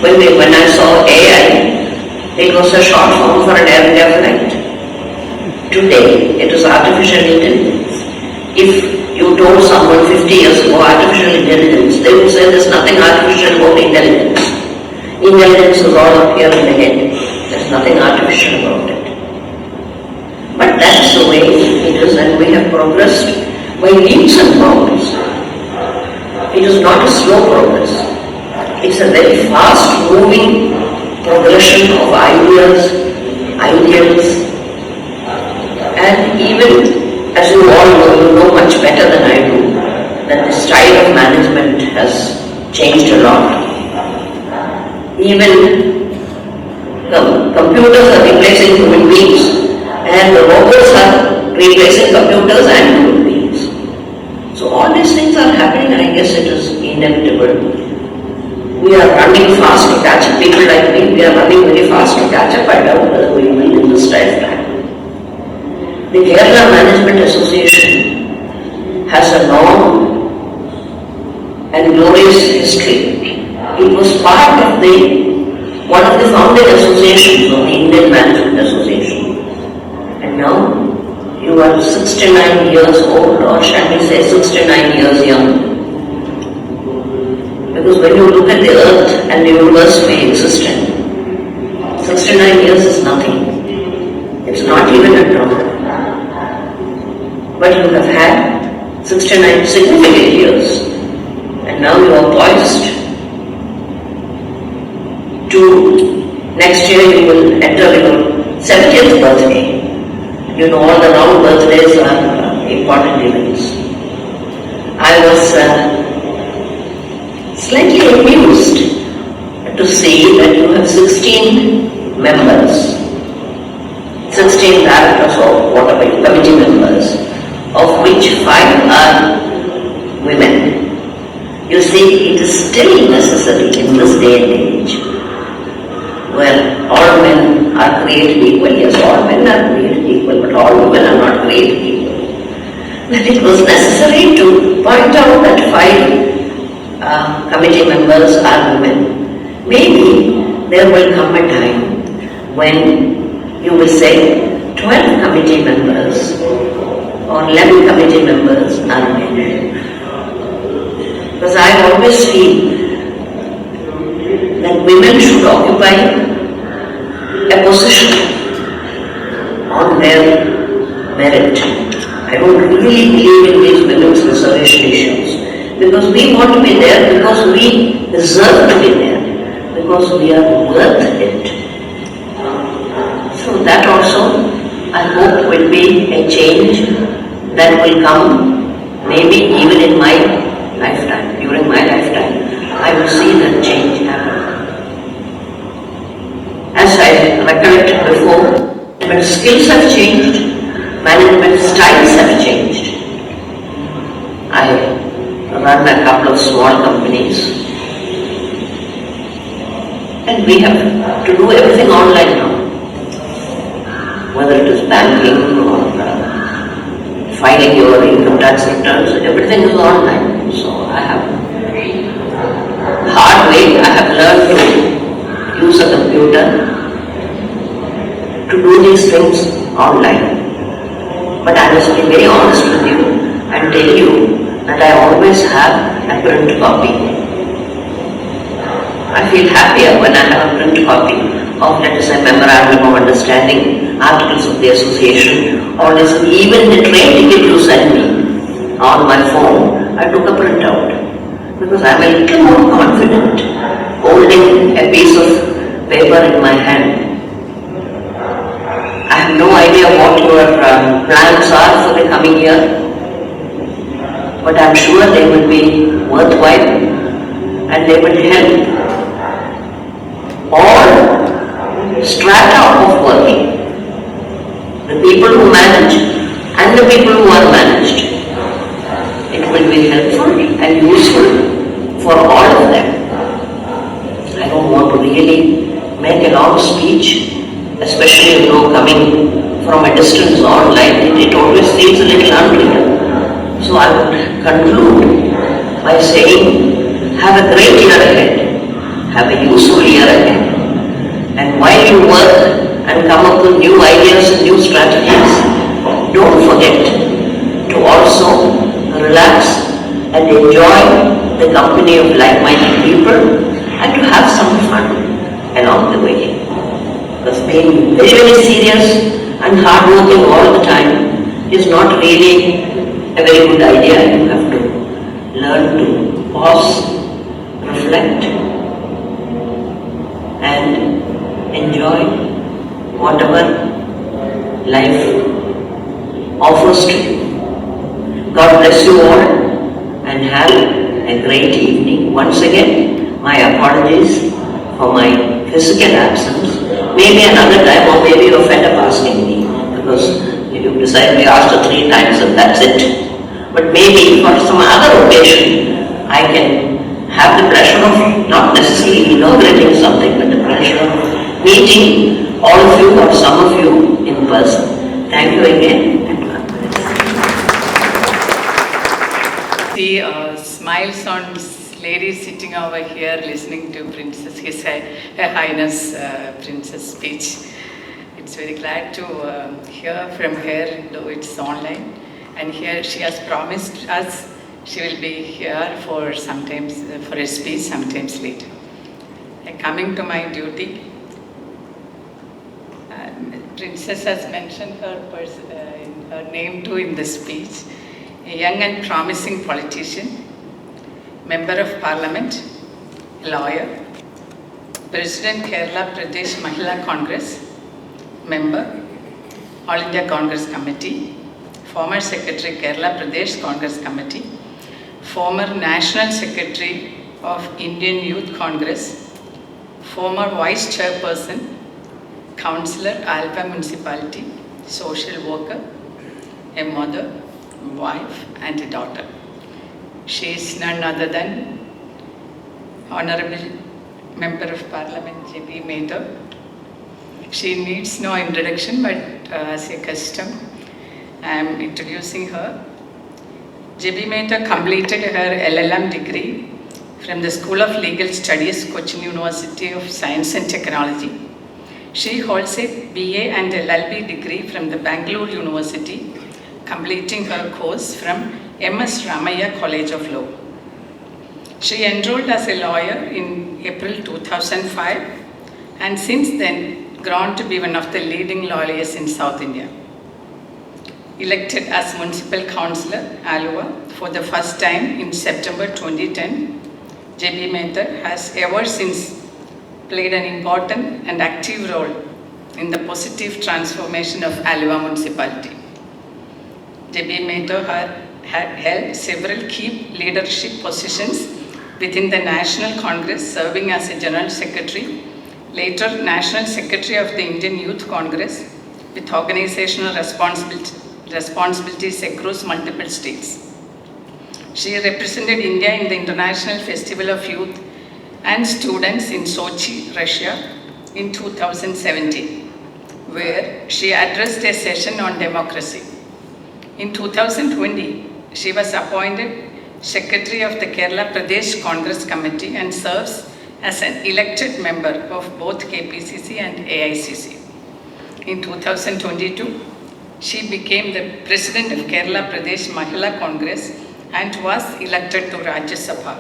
when I saw AI, it was a short form for an indefinite. Today, it is artificial intelligence. If you told someone 50 years ago artificial intelligence, they would say there's nothing artificial about intelligence. Intelligence is all up here in the head. There's nothing artificial about it. But that's the way it is, and we have progressed by leaps and bounds. It is not a slow progress. It's a very fast moving progression of ideas, ideals, and even as you all know, you know much better than I do, that the style of management has changed a lot. Even computers are replacing human beings, and the robots are replacing computers and human beings. So all these things are happening, and I guess it is inevitable. We are running fast to catch up. People like me, we are running very fast to catch up. I doubt whether we will in this lifetime. The Kerala Management Association has a long and glorious history. It was part of one of the founding associations of the Indian Management Association. And now you are 69 years old, or shall we say 69 years young. Because when you look at the earth and the universe we exist in, 69 years is nothing. It's not even a drop. But you have had 69 significant years, and now you are poised to, next year you will enter your 70th birthday. You know all the round birthdays are important events. I was slightly amused to see that you have 16 members, 16 directors or whatever, committee members, of which 5 are women. You see, it is still necessary in this day and age, where all men are created equal. Yes, all men are created equal, but all women are not created equal. That it was necessary to point out that 5 committee members are women. Maybe there will come a time when you will say 12 committee members or 11 committee members are men. Because I always feel that women should occupy a position on their merit. I don't really believe in these women's reservation issues, because we want to be there because we deserve to be there, because we are worth it. So that also I hope will be a change that will come maybe even in my lifetime. During my lifetime, I will see that change happen. As I recollected before, but skills have changed, management styles have changed. I run a couple of small companies, and we have to do everything online now. Whether it is banking or filing your income tax returns, everything is online. So I have, hard way, I have learned to use a computer to do these things online. But I must be very honest with you and tell you that I always have a print copy. I feel happier when I have a print copy of, let us say, memorandum of understanding, articles of the association, or even the train ticket you send me on my phone. I took a printout because I am a little more confident holding a piece of paper in my hand. I have no idea what your plans are for the coming year, but I am sure they will be worthwhile and they will help all strata of working, the people who manage and the people who are managed. It will be helpful and useful for all of them. I don't want to really make a long speech, especially coming from a distance online, it always seems a little unreal. So I would conclude by saying, have a great year ahead, have a useful year ahead, and while you work and come up with new ideas and new strategies, don't forget to also relax and enjoy the company of like-minded people and to have some fun along the way. Because being very, very serious and hardworking all the time is not really a very good idea. You have to learn to pause, reflect, and enjoy whatever life offers to you. God bless you all and have a great evening. Once again, my apologies for my physical absence. Maybe another time, or maybe you're fed up asking me, because you decided we asked her 3 times and that's it. But maybe for some other occasion, I can have the pleasure of not necessarily inaugurating something, but the pleasure of meeting all of you or some of you in person. Thank you again. See smiles on ladies sitting over here listening to Princess, Her Highness Princess speech. It's very glad to hear from her, though it's online. And here she has promised us she will be here for sometimes for a speech sometimes later. And coming to my duty, Princess has mentioned her name too in the speech. A young and promising politician, Member of Parliament, lawyer, President Kerala Pradesh Mahila Congress, Member, All India Congress Committee, former Secretary Kerala Pradesh Congress Committee, former National Secretary of Indian Youth Congress, former Vice Chairperson, Councillor, Alva Municipality, social worker, a mother, wife and a daughter. She is none other than Honorable Member of Parliament Jebi Mehta. She needs no introduction, but as a custom, I am introducing her. Jebi Mehta completed her LLM degree from the School of Legal Studies, Kochi University of Science and Technology. She holds a BA and LLB degree from the Bangalore University, completing her course from MS Ramaiah College of Law. She enrolled as a lawyer in April 2005 and since then grown to be one of the leading lawyers in South India. Elected as Municipal Councillor, Alua, for the first time in September 2010, Jebi Mehta has ever since played an important and active role in the positive transformation of Alua Municipality. Jebi Mehta had held several key leadership positions within the National Congress, serving as a General Secretary, later National Secretary of the Indian Youth Congress, with organizational responsibilities across multiple states. She represented India in the International Festival of Youth and Students in Sochi, Russia in 2017, where she addressed a session on democracy. In 2020, she was appointed Secretary of the Kerala Pradesh Congress Committee and serves as an elected member of both KPCC and AICC. In 2022, she became the President of Kerala Pradesh Mahila Congress and was elected to Rajya Sabha,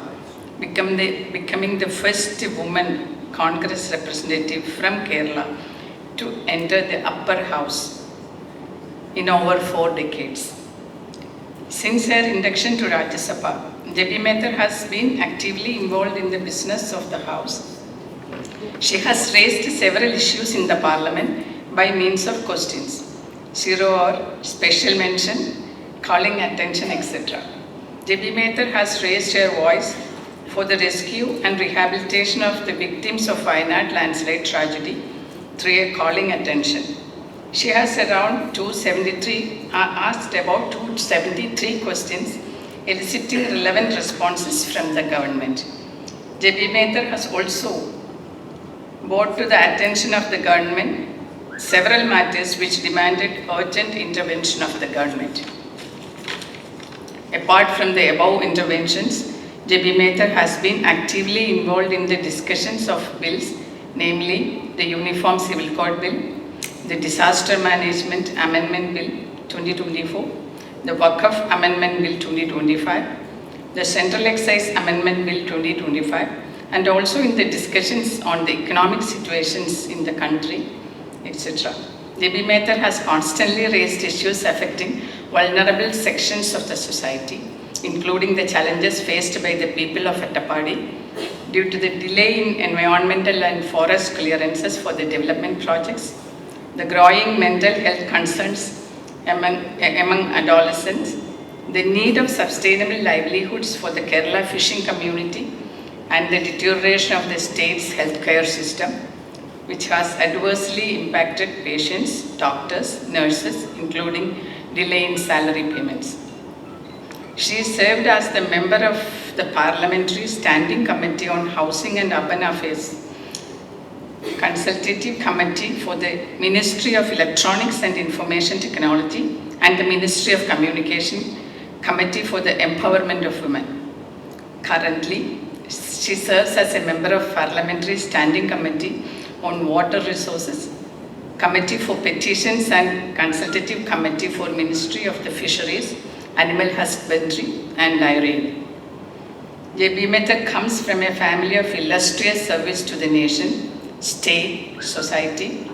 becoming the first woman Congress representative from Kerala to enter the upper house in over 4 decades. Since her induction to Rajya Sabha, Jebi Mehta has been actively involved in the business of the house. She has raised several issues in the parliament by means of questions, zero or special mention, calling attention, etc. Jebi Mehta has raised her voice for the rescue and rehabilitation of the victims of Wayanad landslide tragedy through a calling attention. She has asked about 273 questions, eliciting relevant responses from the government. Jebi Mehta has also brought to the attention of the government several matters which demanded urgent intervention of the government. Apart from the above interventions, Jebi has been actively involved in the discussions of bills, namely the Uniform Civil Code Bill, the Disaster Management Amendment Bill 2024, the Waqf Amendment Bill 2025, the Central Excise Amendment Bill 2025, and also in the discussions on the economic situations in the country, etc. Jebi has constantly raised issues affecting vulnerable sections of the society, including the challenges faced by the people of Attapadi due to the delay in environmental and forest clearances for the development projects, the growing mental health concerns among adolescents, the need of sustainable livelihoods for the Kerala fishing community, and the deterioration of the state's healthcare system, which has adversely impacted patients, doctors, nurses, including delay in salary payments. She served as the member of the Parliamentary Standing Committee on Housing and Urban Affairs, Consultative Committee for the Ministry of Electronics and Information Technology, and the Ministry of Communication Committee for the Empowerment of Women. Currently, she serves as a member of Parliamentary Standing Committee on Water Resources, Committee for Petitions, and Consultative Committee for Ministry of the Fisheries, Animal Husbandry and Dairying. Jebi comes from a family of illustrious service to the nation, state, society.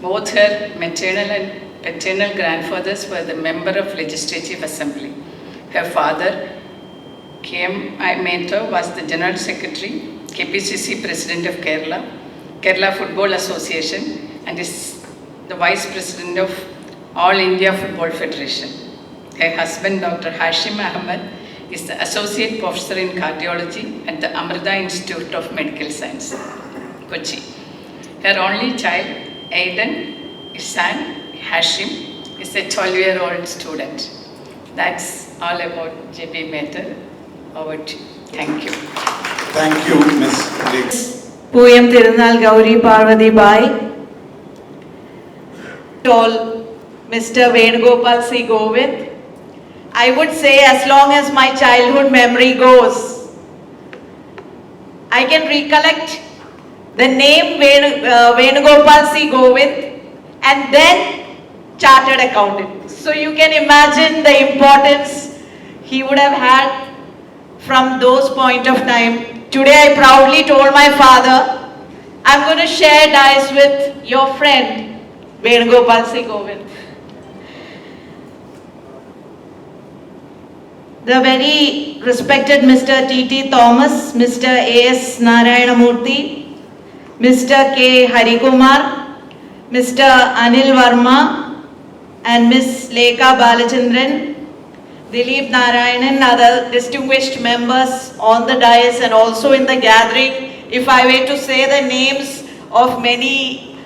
Both her maternal and paternal grandfathers were the member of Legislative Assembly. Her father, KMA, was the General Secretary, KPCC President of Kerala Football Association, and is the Vice President of All India Football Federation. Her husband, Dr. Hisham, is the Associate Professor in Cardiology at the Amrita Institute of Medical Science, Kochi. Her only child, Aiden Hisham, is a 12-year-old student. That's all about Jebi. Over to you. Thank you. Thank you, Ms. Pooyam, Thirunal, Gouri, Parvathi, Bayi. Told Mr. Venugopal C. Govind, I would say as long as my childhood memory goes, I can recollect the name Venugopal C. Govind and then chartered accountant. So you can imagine the importance he would have had from those point of time. Today I proudly told my father, I'm going to share dice with your friend Venugopal C. Govind. The very respected Mr. T.T. Thomas, Mr. A.S. Narayanamurthy, Mr. K. Harikumar, Mr. Anil Verma, and Ms. Lekha Balachandran, Dilip Narayanan, other distinguished members on the dais and also in the gathering. If I were to say the names of many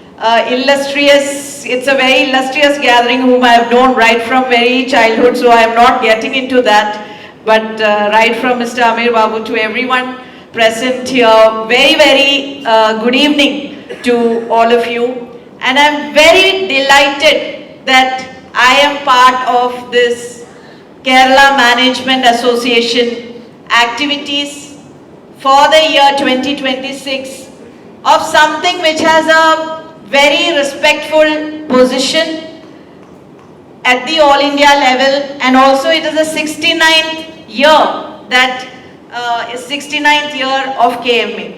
illustrious, it's a very illustrious gathering whom I have known right from very childhood, so I am not getting into that. But right from Mr. Amir Babu to everyone present here, very, very good evening to all of you. And I'm very delighted that I am part of this Kerala Management Association activities for the year 2026 of something which has a very respectful position at the All India level, and also it is the 69th year that is 69th year of KMA.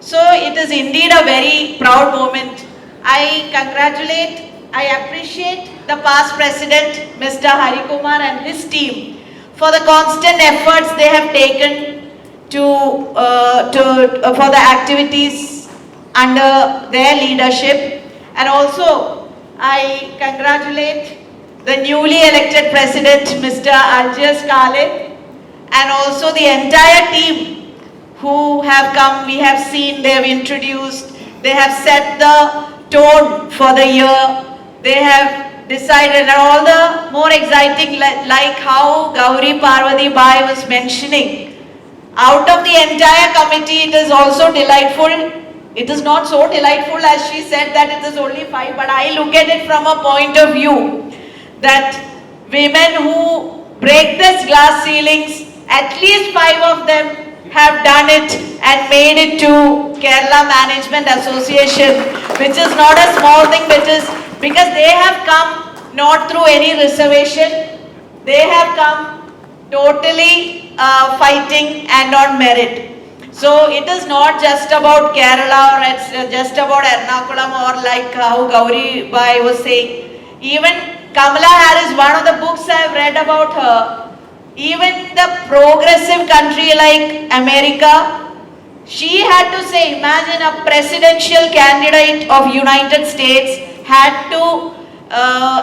So it is indeed a very proud moment. I congratulate, I appreciate the past president, Mr. Harikumar, and his team for the constant efforts they have taken for the activities under their leadership. And also, I congratulate the newly elected president, Mr. Algiers Khaled, and also the entire team who have come. We have seen, they have introduced, they have set the tone for the year. They have decided, and all the more exciting, like how Gouri Parvathi Bayi was mentioning, out of the entire committee, it is also delightful It is not so delightful as she said that it is only 5, but I look at it from a point of view that women who break this glass ceilings, at least 5 of them have done it and made it to Kerala Management Association, which is not a small thing, because they have come not through any reservation, they have come totally fighting and on merit. So it is not just about Kerala or it's just about Ernakulam or like how Gouri Bayi was saying. Even Kamala Harris, one of the books I have read about her, even the progressive country like America, she had to say, imagine a presidential candidate of United States had to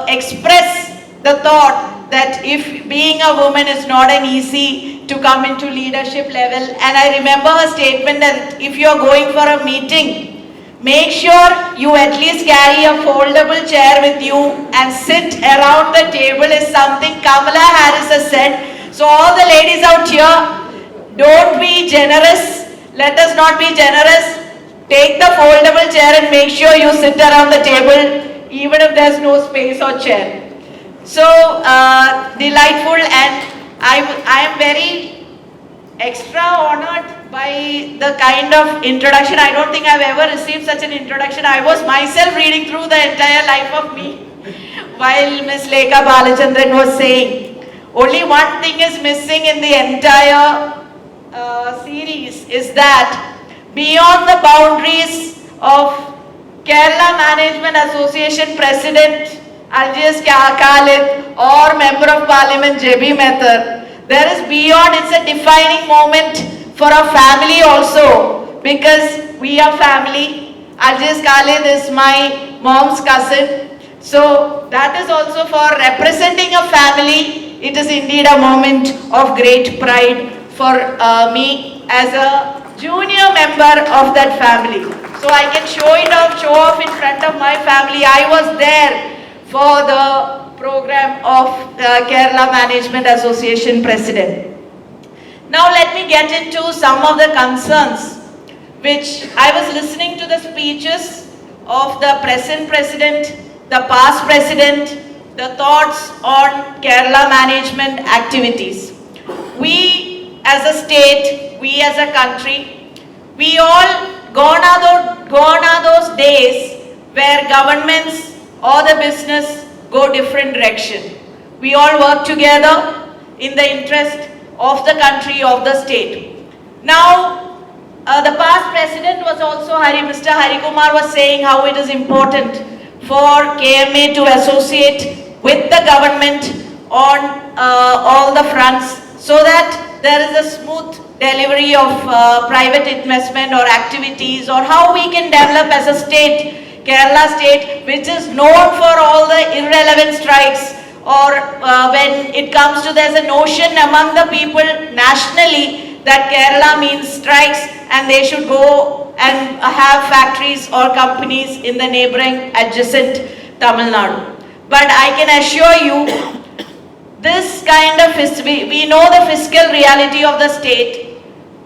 express the thought that if being a woman is not an easy to come into leadership level. And I remember her statement that if you are going for a meeting, make sure you at least carry a foldable chair with you and sit around the table is something Kamala Harris has said. So all the ladies out here, don't be generous. Let us not be generous. Take the foldable chair and make sure you sit around the table even if there's no space or chair. So delightful, and I am very extra honored by the kind of introduction. I don't think I've ever received such an introduction. I was myself reading through the entire life of me while Ms. Lekha Balachandran was saying. Only one thing is missing in the entire series is that beyond the boundaries of Kerala Management Association President Algiers Khalid or Member of Parliament Jebi, there is beyond, it's a defining moment for a family also, because we are family. Algiers Khalid is my mom's cousin. So that is also for representing a family. It is indeed a moment of great pride for me as a junior member of that family. So I can show off in front of my family. I was there for the program of Kerala Management Association President. Now let me get into some of the concerns which I was listening to the speeches of the present president, the past president, the thoughts on Kerala management activities. We as a state, we as a country, we all gone are those days where governments or the business go different direction. We all work together in the interest of the country, of the state. Now, the past president was also, Mr. Hari Kumar was saying how it is important for KMA to associate with the government on all the fronts so that there is a smooth delivery of private investment or activities, or how we can develop as a state, Kerala state, which is known for all the irrelevant strikes, or when it comes to, there's a notion among the people nationally that Kerala means strikes and they should go and have factories or companies in the neighboring adjacent Tamil Nadu. But I can assure you, this kind of, we know the fiscal reality of the state.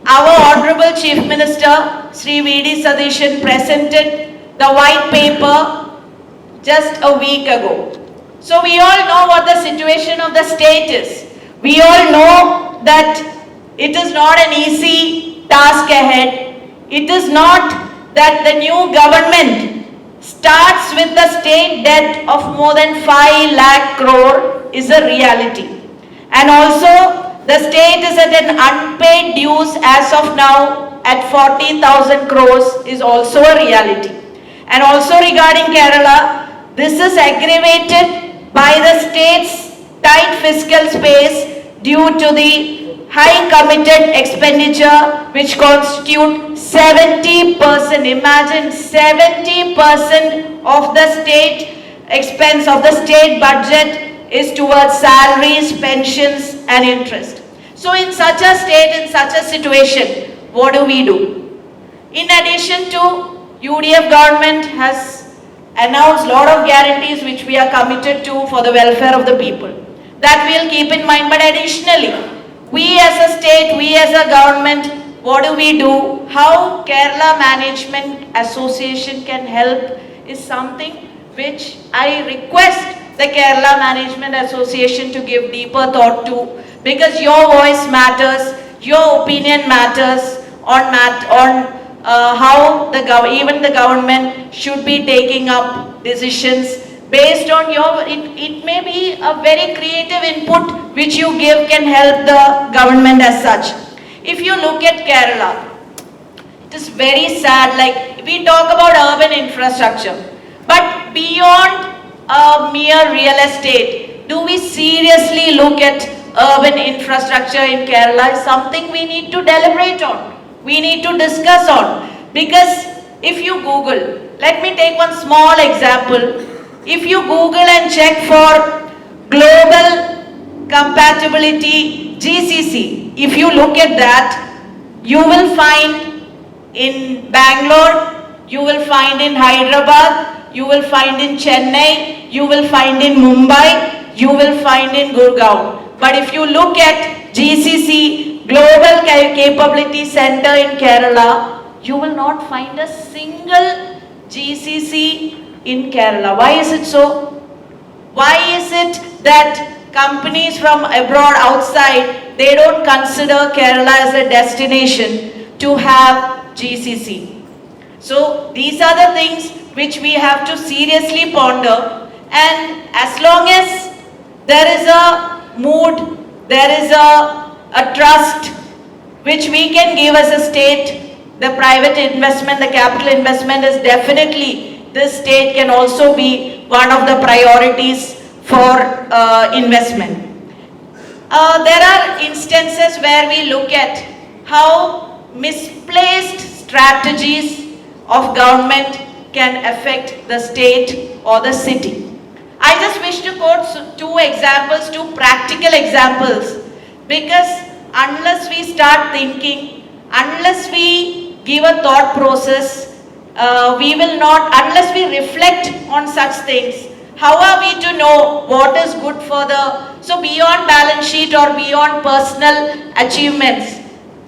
Our Honorable Chief Minister, Sri V.D. Satheeshan, presented the white paper just a week ago. So we all know what the situation of the state is. We all know that it is not an easy task ahead. It is not that the new government starts with the state debt of more than 5 lakh crore is a reality. And also the state is at an unpaid dues as of now at 40,000 crores is also a reality. And also regarding Kerala, this is aggravated by the state's tight fiscal space due to the high committed expenditure which constitute 70%. Imagine 70% of the state expense of the state budget is towards salaries, pensions and interest. So in such a state, in such a situation, what do we do? In addition to UDF government has announced a lot of guarantees which we are committed to for the welfare of the people. That we'll keep in mind, but additionally, we as a state, we as a government, what do we do, how Kerala Management Association can help is something which I request the Kerala Management Association to give deeper thought to, because your voice matters, your opinion matters on how even the government should be taking up decisions based on your, it may be a very creative input which you give can help the government as such. If you look at Kerala, it is very sad, like we talk about urban infrastructure, but beyond mere real estate, do we seriously look at urban infrastructure in Kerala? Is something we need to deliberate on, we need to discuss on, because if you Google, let me take one small example. If you Google and check for global compatibility GCC, if you look at that, you will find in Bangalore, you will find in Hyderabad, you will find in Chennai, you will find in Mumbai, you will find in Gurgaon. But if you look at GCC, Global Capability Center in Kerala, you will not find a single GCC in Kerala. Why is it so? Why is it that companies from abroad, outside, they don't consider Kerala as a destination to have GCC? So these are the things which we have to seriously ponder, and as long as there is a mood, there is a trust which we can give as a state, the private investment, the capital investment is definitely, this state can also be one of the priorities for investment. There are instances where we look at how misplaced strategies of government can affect the state or the city. I just wish to quote two examples, two practical examples, because unless we start thinking, unless we give a thought process, we will not, unless we reflect on such things, how are we to know what is good for the, so beyond balance sheet or beyond personal achievements,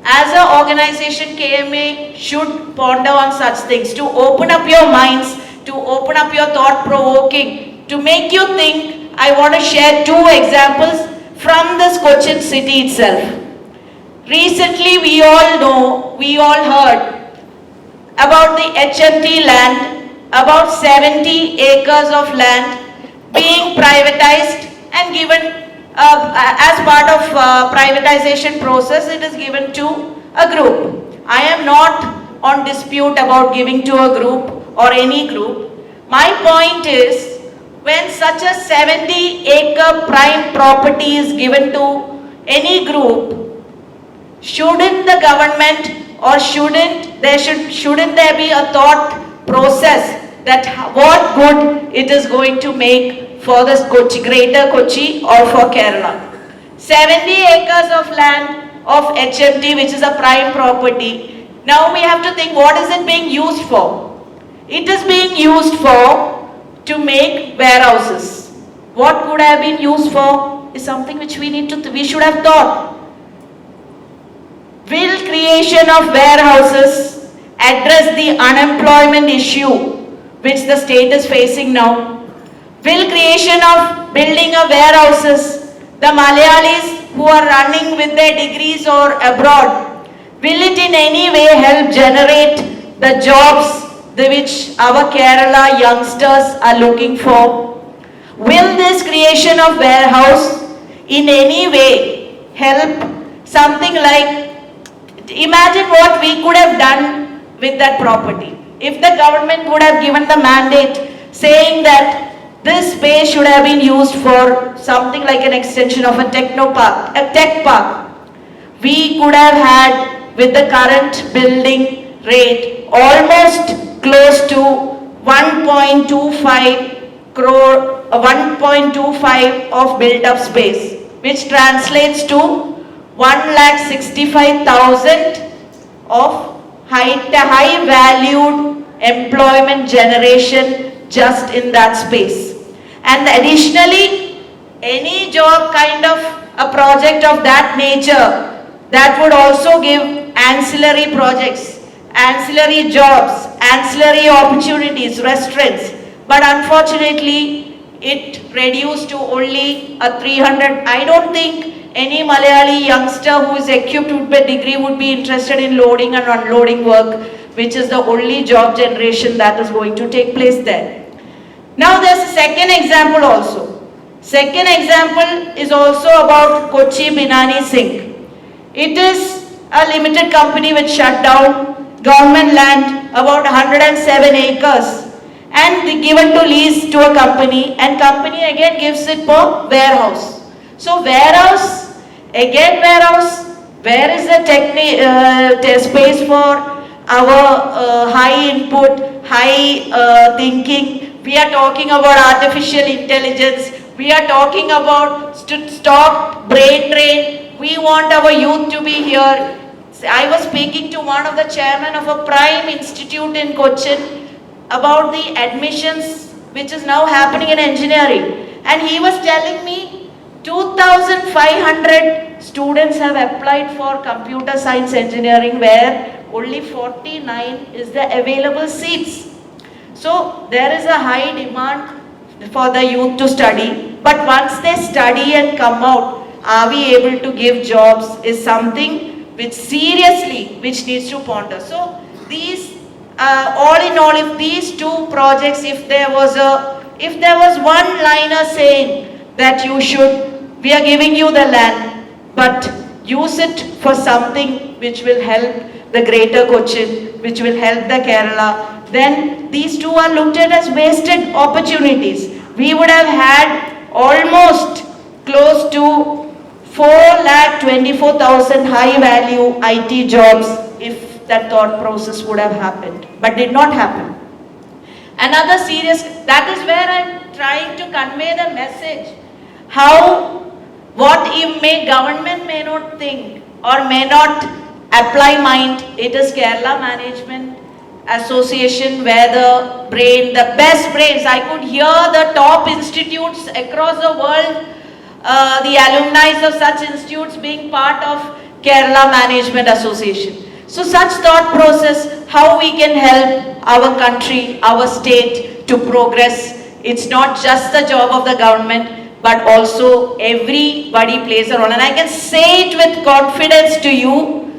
as an organization KMA should ponder on such things, to open up your minds, to open up your thought provoking, to make you think. I want to share two examples from this Cochin city itself. Recently we all know, we all heard about the HMT land, about 70 acres of land being privatized and given as part of privatization process, it is given to a group. I am not on dispute about giving to a group or any group. My point is, when such a 70-acre prime property is given to any group, shouldn't the government or shouldn't there be a thought process that what good it is going to make for this Kochi, greater Kochi or for Kerala? 70 acres of land of HMT, which is a prime property. Now we have to think, what is it being used for? It is being used for to make warehouses. What could have been used for is something which we should have thought. Will creation of warehouses address the unemployment issue which the state is facing now? Will creation of building of warehouses, the Malayalis who are running with their degrees or abroad, will it in any way help generate the jobs which our Kerala youngsters are looking for? Will this creation of warehouse in any way help something like, imagine what we could have done with that property. If the government would have given the mandate saying that this space should have been used for something like an extension of a techno park, a tech park, we could have had, with the current building rate, almost close to 1.25 crore, 1.25 of built up space, which translates to 1,65,000 of high valued employment generation just in that space. And additionally, any job kind of a project of that nature, that would also give ancillary projects, ancillary jobs, ancillary opportunities, restaurants. But unfortunately, it reduced to only a 300. I don't think any Malayali youngster who is equipped with a degree would be interested in loading and unloading work, which is the only job generation that is going to take place there. Now there's a second example also. Second example is also about Kochi Binani Singh. It is a limited company which shut down, government land about 107 acres and given to lease to a company, and company again gives it for warehouse. So warehouse, again warehouse, where is the space for our high input, high thinking? We are talking about artificial intelligence. We are talking about stop brain drain. We want our youth to be here. I was speaking to one of the chairman of a prime institute in Kochi about the admissions which is now happening in engineering. And he was telling me 2,500 students have applied for computer science engineering where only 49 is the available seats. So there is a high demand for the youth to study, but once they study and come out, are we able to give jobs is something which seriously, which needs to ponder. So these, all in all, if these two projects, if there was one liner saying that we are giving you the land, but use it for something which will help the greater Cochin, which will help the Kerala, then these two are looked at as wasted opportunities. We would have had almost close to 4,24,000 high value IT jobs if that thought process would have happened, but did not happen. Another serious, that is where I am trying to convey the message, what government may not think or may not apply mind. It is Kerala Management Association where the best brains, I could hear the top institutes across the world, the alumni of such institutes being part of Kerala Management Association. So such thought process, how we can help our country, our state to progress. It's not just the job of the government, but also everybody plays a role. And I can say it with confidence to you,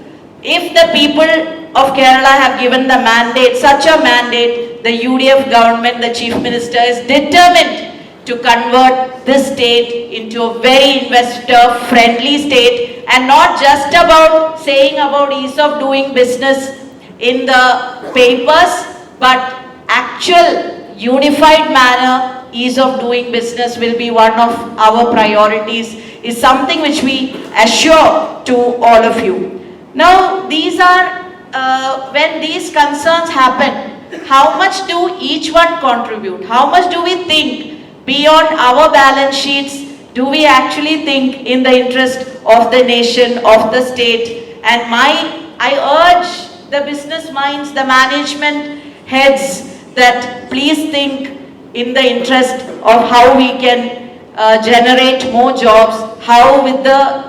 if the people of Kerala have given the mandate, such a mandate, the UDF government, the Chief Minister is determined to convert this state into a very investor-friendly state, and not just about saying about ease of doing business in the papers, but actual unified manner, ease of doing business will be one of our priorities, is something which we assure to all of you. Now, these are, when these concerns happen, how much do each one contribute? How much do we think beyond our balance sheets? Do we actually think in the interest of the nation, of the state? And I urge the business minds, the management heads, that please think in the interest of how we can generate more jobs,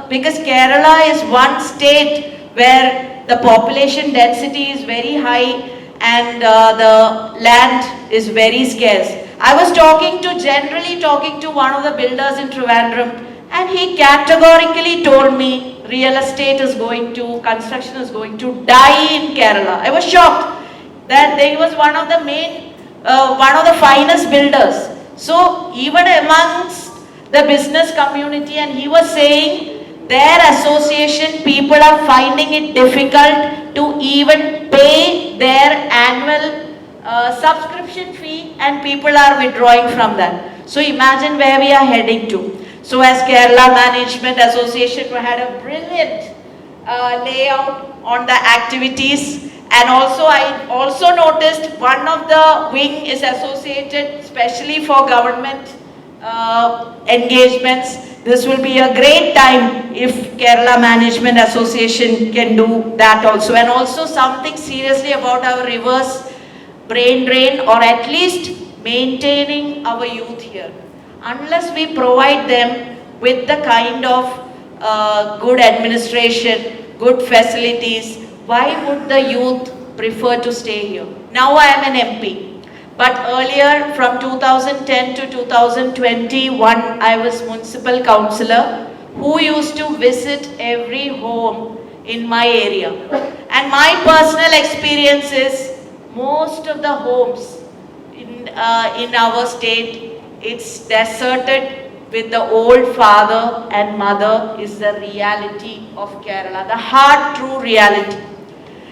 because Kerala is one state where the population density is very high and the land is very scarce. I was generally talking to one of the builders in Trivandrum, and he categorically told me construction is going to die in Kerala. I was shocked that he was one of the finest builders. So even amongst the business community, and he was saying their association people are finding it difficult to even pay their annual subscription fee, and people are withdrawing from that. So imagine where we are heading to. So as Kerala Management Association, we had a brilliant layout on the activities, and I also noticed one of the wing is associated specially for government engagements. This will be a great time if Kerala Management Association can do that also. And also something seriously about our reverse brain drain, or at least maintaining our youth here. Unless we provide them with the kind of good administration, good facilities, why would the youth prefer to stay here? Now I am an MP, but earlier from 2010 to 2021, I was municipal councillor who used to visit every home in my area. And my personal experience is most of the homes in our state, it's deserted with the old father and mother is the reality of Kerala, the hard true reality.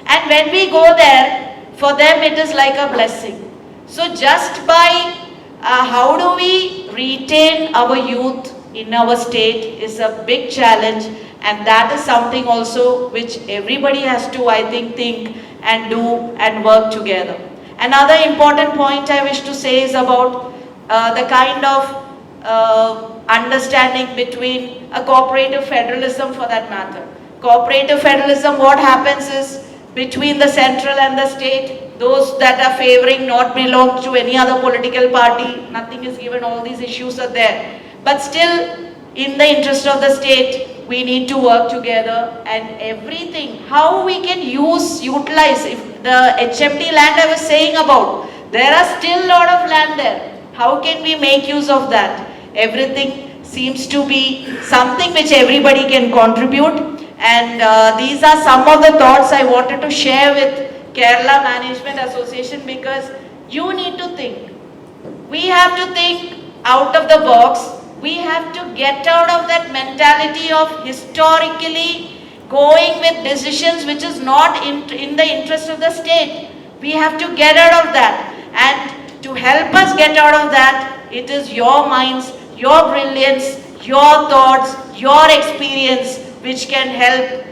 And when we go there, for them it is like a blessing. So just by how do we retain our youth in our state is a big challenge, and that is something also which everybody has to, I think and do and work together. Another important point I wish to say is about the kind of understanding between a cooperative federalism for that matter. Cooperative federalism, what happens is between the central and the state, those that are favoring not belong to any other political party, nothing is given, all these issues are there. But still, in the interest of the state, we need to work together and everything, how we can utilize, if the HMT land I was saying about, there are still a lot of land there. How can we make use of that? Everything seems to be something which everybody can contribute, and these are some of the thoughts I wanted to share with Kerala Management Association, because you need to think. We have to think out of the box. We have to get out of that mentality of historically going with decisions which is not in the interest of the state. We have to get out of that, and to help us get out of that, it is your minds, your brilliance, your thoughts, your experience which can help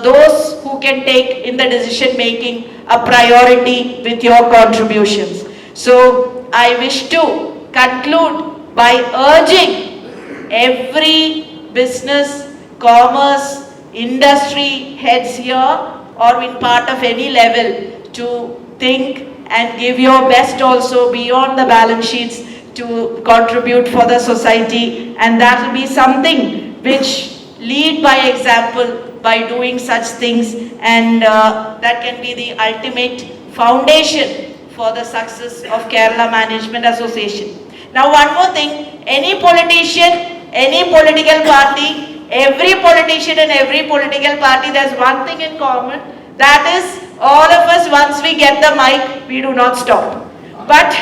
those who can take in the decision making a priority with your contributions. So I wish to conclude by urging every business, commerce, industry heads here or in part of any level to think and give your best also beyond the balance sheets to contribute for the society, and that will be something which lead by example by doing such things, and that can be the ultimate foundation for the success of Kerala Management Association. Now one more thing, any politician, any political party, every politician and every political party, there's one thing in common, that is all of us, once we get the mic, we do not stop. But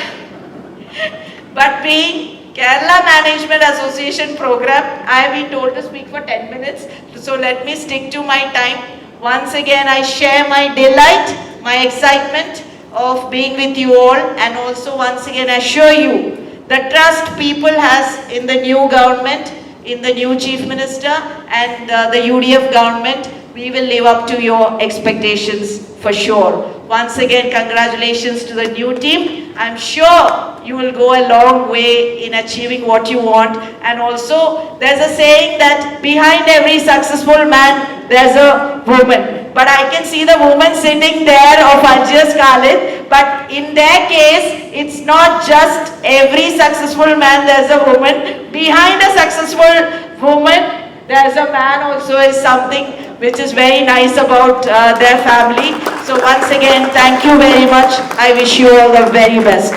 being Kerala Management Association program, I have been told to speak for 10 minutes, so let me stick to my time. Once again, I share my delight, my excitement of being with you all, and also once again assure you the trust people has in the new government, in the new Chief Minister and the UDF government. We will live up to your expectations for sure. Once again, congratulations to the new team. I'm sure you will go a long way in achieving what you want. And also, there's a saying that behind every successful man, there's a woman. But I can see the woman sitting there of Ajaz Khalid. But in their case, it's not just every successful man, there's a woman. Behind a successful woman, there's a man also, is something which is very nice about their family. So once again, thank you very much. I wish you all the very best.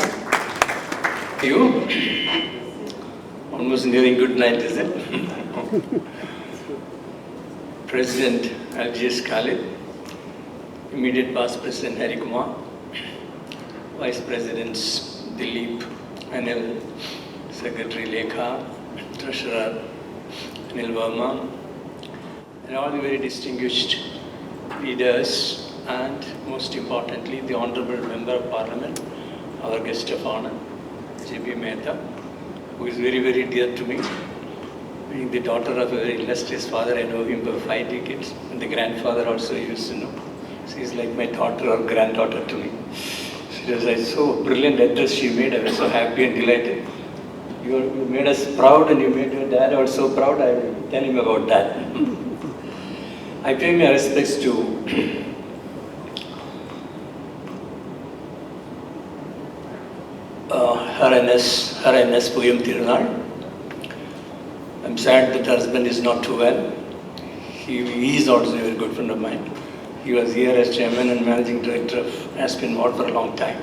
You? Almost nearing good night, is it? President Ajaz Khalid, immediate past President Hari Kumar, Vice Presidents Dilip, Anil, Secretary Lekha, Treasurer Anil Verma, and all the very distinguished leaders, and most importantly, the Honorable Member of Parliament, our guest of honor, Jebi, who is very, very dear to me. Being the daughter of a very illustrious father, I know him for 5 decades, and the grandfather also used to know. She is like my daughter or granddaughter to me. She was so brilliant address she made. I was so happy and delighted. You made us proud, and you made your dad also proud. I will tell him about that. I pay my respects to Her Highness Pooyam Thirunal. I'm sad that her husband is not too well. He is also a very good friend of mine. He was here as chairman and managing director of Aspen Mart for a long time.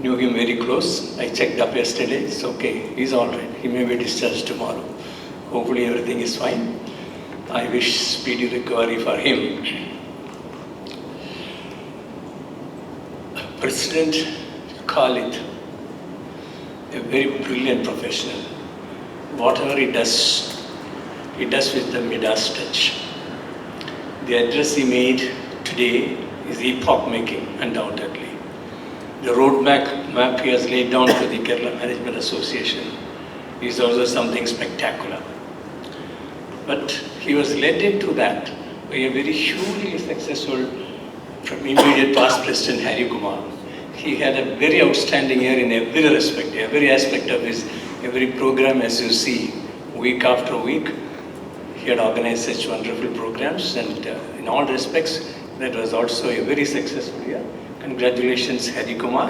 Knew him very close. I checked up yesterday. It's okay. He's all right. He may be discharged tomorrow. Hopefully everything is fine. I wish speedy recovery for him. President Khalid, a very brilliant professional. Whatever he does with the Midas touch. The address he made today is epoch-making, undoubtedly. The roadmap he has laid down for the Kerala Management Association is also something spectacular. But he was led into that by a very hugely successful from immediate past President Hari Kumar. He had a very outstanding year in every respect, every aspect of his every program, as you see, week after week. He had organized such wonderful programs, and in all respects, that was also a very successful year. Congratulations, Hari Kumar.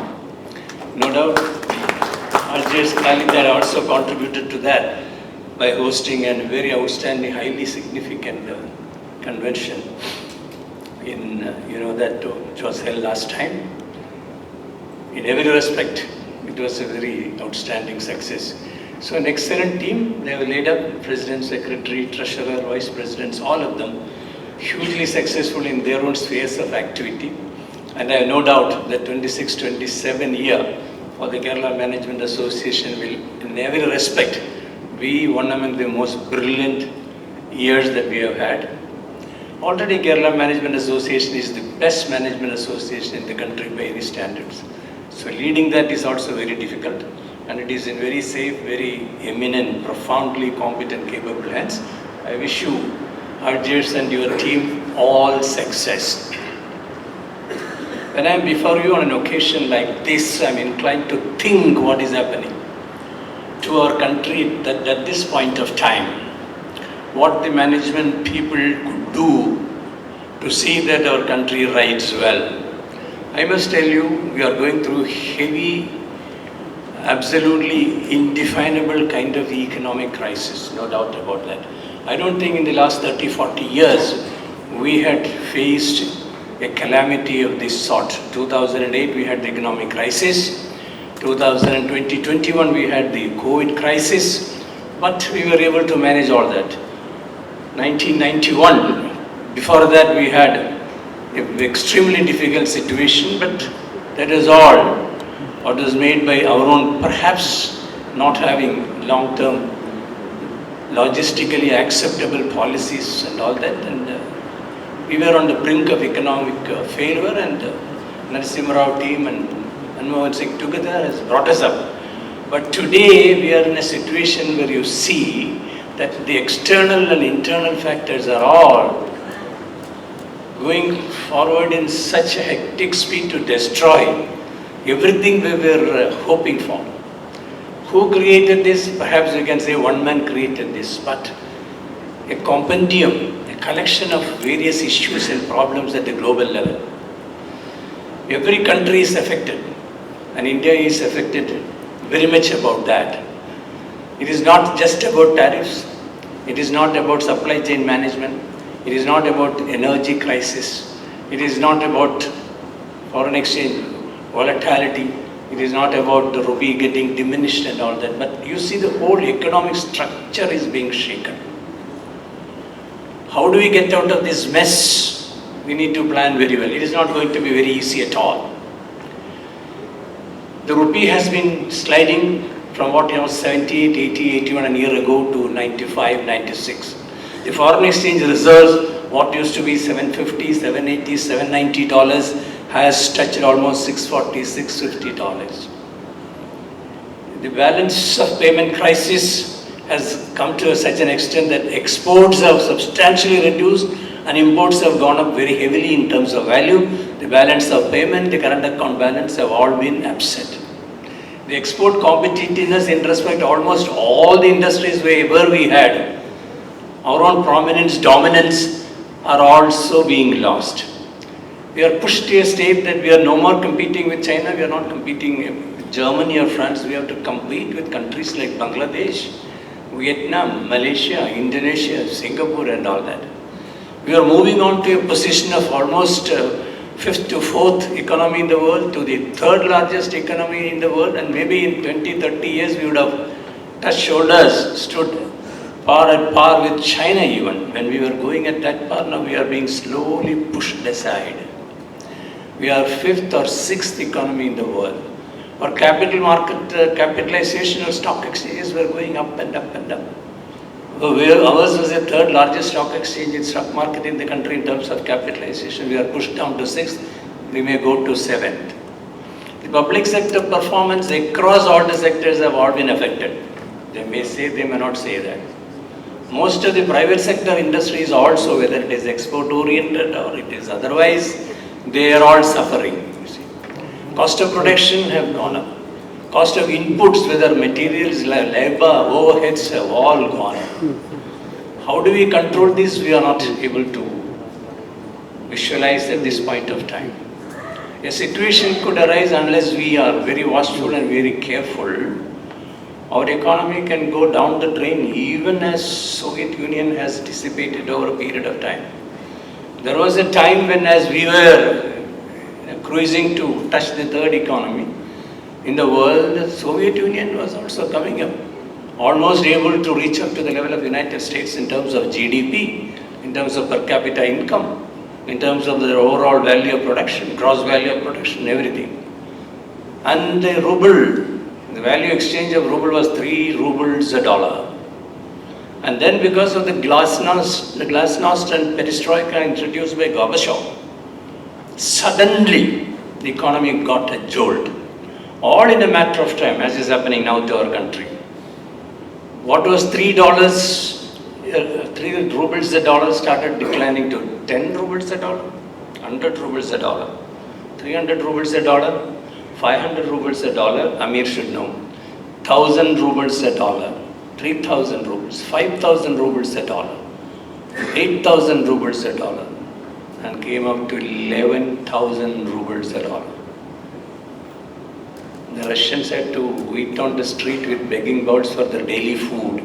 No doubt, Rajya Sabha had also contributed to that by hosting a very outstanding, highly significant convention in, that which was held last time. In every respect, it was a very outstanding success. So an excellent team, they have laid up president, secretary, treasurer, vice presidents, all of them, hugely successful in their own spheres of activity. And I have no doubt that 26-27 year for the Kerala Management Association will, in every respect, be one among the most brilliant years that we have had. Already Kerala Management Association is the best management association in the country by any standards. So leading that is also very difficult, and it is in very safe, very eminent, profoundly competent, capable hands. I wish you, Arjers, and your team all success. When I am before you on an occasion like this, I am inclined to think what is happening to our country at this point of time, what the management people could do to see that our country rides well. I must tell you, we are going through heavy, absolutely indefinable kind of economic crisis, no doubt about that. I don't think in the last 30-40 years we had faced a calamity of this sort. 2008 we had the economic crisis, 2020-21 we had the COVID crisis, but we were able to manage all that. 1991, before that we had an extremely difficult situation, but that is all what was made by our own, perhaps not having long-term logistically acceptable policies and all that, and we were on the brink of economic failure, and Narasimha Rao team and Manmohan Singh together has brought us up. But today we are in a situation where you see that the external and internal factors are all going forward in such a hectic speed to destroy everything we were hoping for. Who created this? Perhaps you can say one man created this, but a compendium, a collection of various issues and problems at the global level. Every country is affected, and India is affected very much about that. It is not just about tariffs, it is not about supply chain management, it is not about energy crisis, it is not about foreign exchange volatility, it is not about the rupee getting diminished and all that, but you see the whole economic structure is being shaken. How do we get out of this mess? We need to plan very well. It is not going to be very easy at all. The rupee has been sliding from what was 78, 80, 81 a year ago to 95, 96. The foreign exchange reserves, what used to be $750, $780, $790, has touched almost $640, $650. The balance of payment crisis has come to such an extent that exports have substantially reduced and imports have gone up very heavily in terms of value. The balance of payment, the current account balance have all been upset. The export competitiveness in respect to almost all the industries wherever we had, our own prominence, dominance are also being lost. We are pushed to a state that we are no more competing with China, we are not competing with Germany or France, we have to compete with countries like Bangladesh, Vietnam, Malaysia, Indonesia, Singapore and all that. We are moving on to a position of almost fifth to fourth economy in the world, to the third largest economy in the world, and maybe in 20, 30 years we would have touched shoulders, stood at par with China even. When we were going at that par, now we are being slowly pushed aside. We are fifth or sixth economy in the world. Our capital market capitalization of stock exchanges were going up and up and up. Ours was the third largest stock exchange in stock market in the country in terms of capitalization. We are pushed down to sixth. We may go to seventh. The public sector performance across all the sectors have all been affected. They may say, they may not say that. Most of the private sector industries also, whether it is export oriented or it is otherwise, they are all suffering. You see. Cost of production have gone up. Cost of inputs, whether materials, labor, overheads have all gone up. How do we control this? We are not able to visualize at this point of time. A situation could arise unless we are very watchful and very careful. Our economy can go down the drain even as Soviet Union has dissipated over a period of time. There was a time when as we were cruising to touch the third economy in the world, the Soviet Union was also coming up, almost able to reach up to the level of United States in terms of GDP, in terms of per capita income, in terms of the overall value of production, gross value of production, everything. And the ruble, the value exchange of ruble was 3 rubles a dollar. And then because of the glasnost and perestroika introduced by Gorbachev, suddenly the economy got a jolt. All in a matter of time, as is happening now to our country. What was $3, 3 rubles a dollar started declining to 10 rubles a dollar, 100 rubles a dollar, 300 rubles a dollar, 500 rubles a dollar, Amir should know, 1,000 rubles a dollar, 3,000 rubles, 5,000 rubles a dollar, 8,000 rubles a dollar, and came up to 11,000 rubles a dollar. The Russians had to wait on the street with begging bowls for their daily food.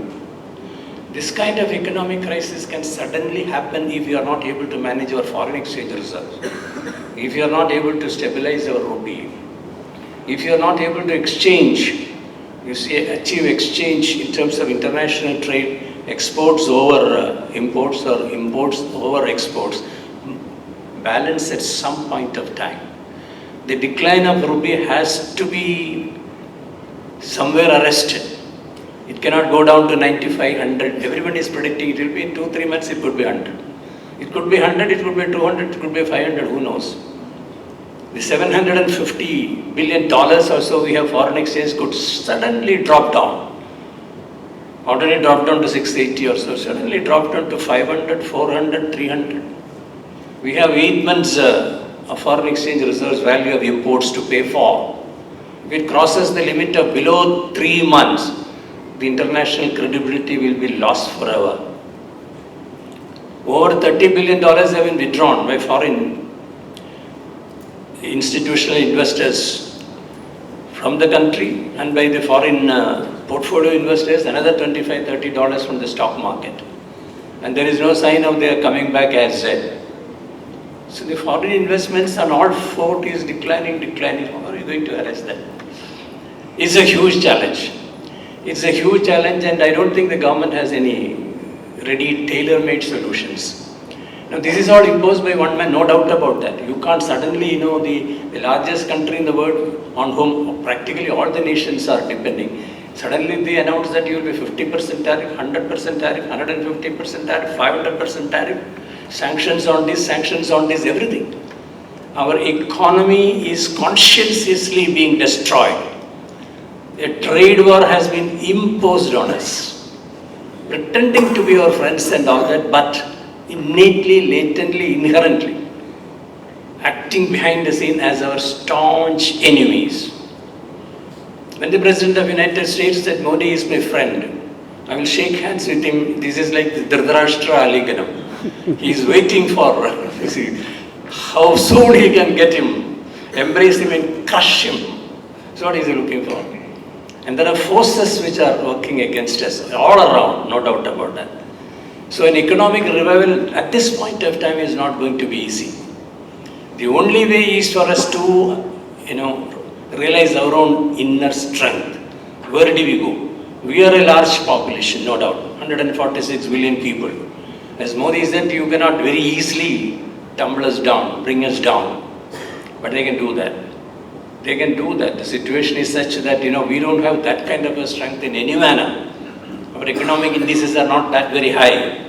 This kind of economic crisis can suddenly happen if you are not able to manage your foreign exchange reserves, if you are not able to stabilize our rupee, if you are not able to exchange, you see, achieve exchange in terms of international trade, exports over imports or imports over exports, balance at some point of time. The decline of rupee has to be somewhere arrested. It cannot go down to 95, 100. Everybody is predicting it will be in 2-3 months, it could be 100. It could be 100, it could be 200, it could be 500, who knows. The $750 billion or so we have foreign exchange could suddenly drop down. Already dropped down to 680 or so, suddenly dropped down to 500, 400, 300. We have 8 months of foreign exchange reserves value of imports to pay for. If it crosses the limit of below 3 months, the international credibility will be lost forever. Over $30 billion have been withdrawn by foreign institutional investors from the country and by the foreign portfolio investors, another $25-30 from the stock market. And there is no sign of their coming back as yet. So the foreign investments on all four is declining. How are you going to arrest that? It's a huge challenge. It's a huge challenge, and I don't think the government has any ready tailor-made solutions. Now this is all imposed by one man, no doubt about that. You can't suddenly, the largest country in the world on whom practically all the nations are depending, suddenly they announce that you will be 50% tariff, 100% tariff, 150% tariff, 500% tariff. Sanctions on this, everything. Our economy is conscientiously being destroyed. A trade war has been imposed on us, pretending to be our friends and all that, but innately, latently, inherently, acting behind the scene as our staunch enemies. When the President of the United States said, Modi is my friend, I will shake hands with him, this is like the Dhritarashtra Aliganam. He is waiting for, how soon he can get him, embrace him and crush him. That's what he is looking for. And there are forces which are working against us all around, no doubt about that. So an economic revival at this point of time is not going to be easy. The only way is for us to, realize our own inner strength. Where do we go? We are a large population, no doubt, 146 billion people. As Modi said, you cannot very easily tumble us down, bring us down. But they can do that. They can do that. The situation is such that, we don't have that kind of a strength in any manner. Our economic indices are not that very high.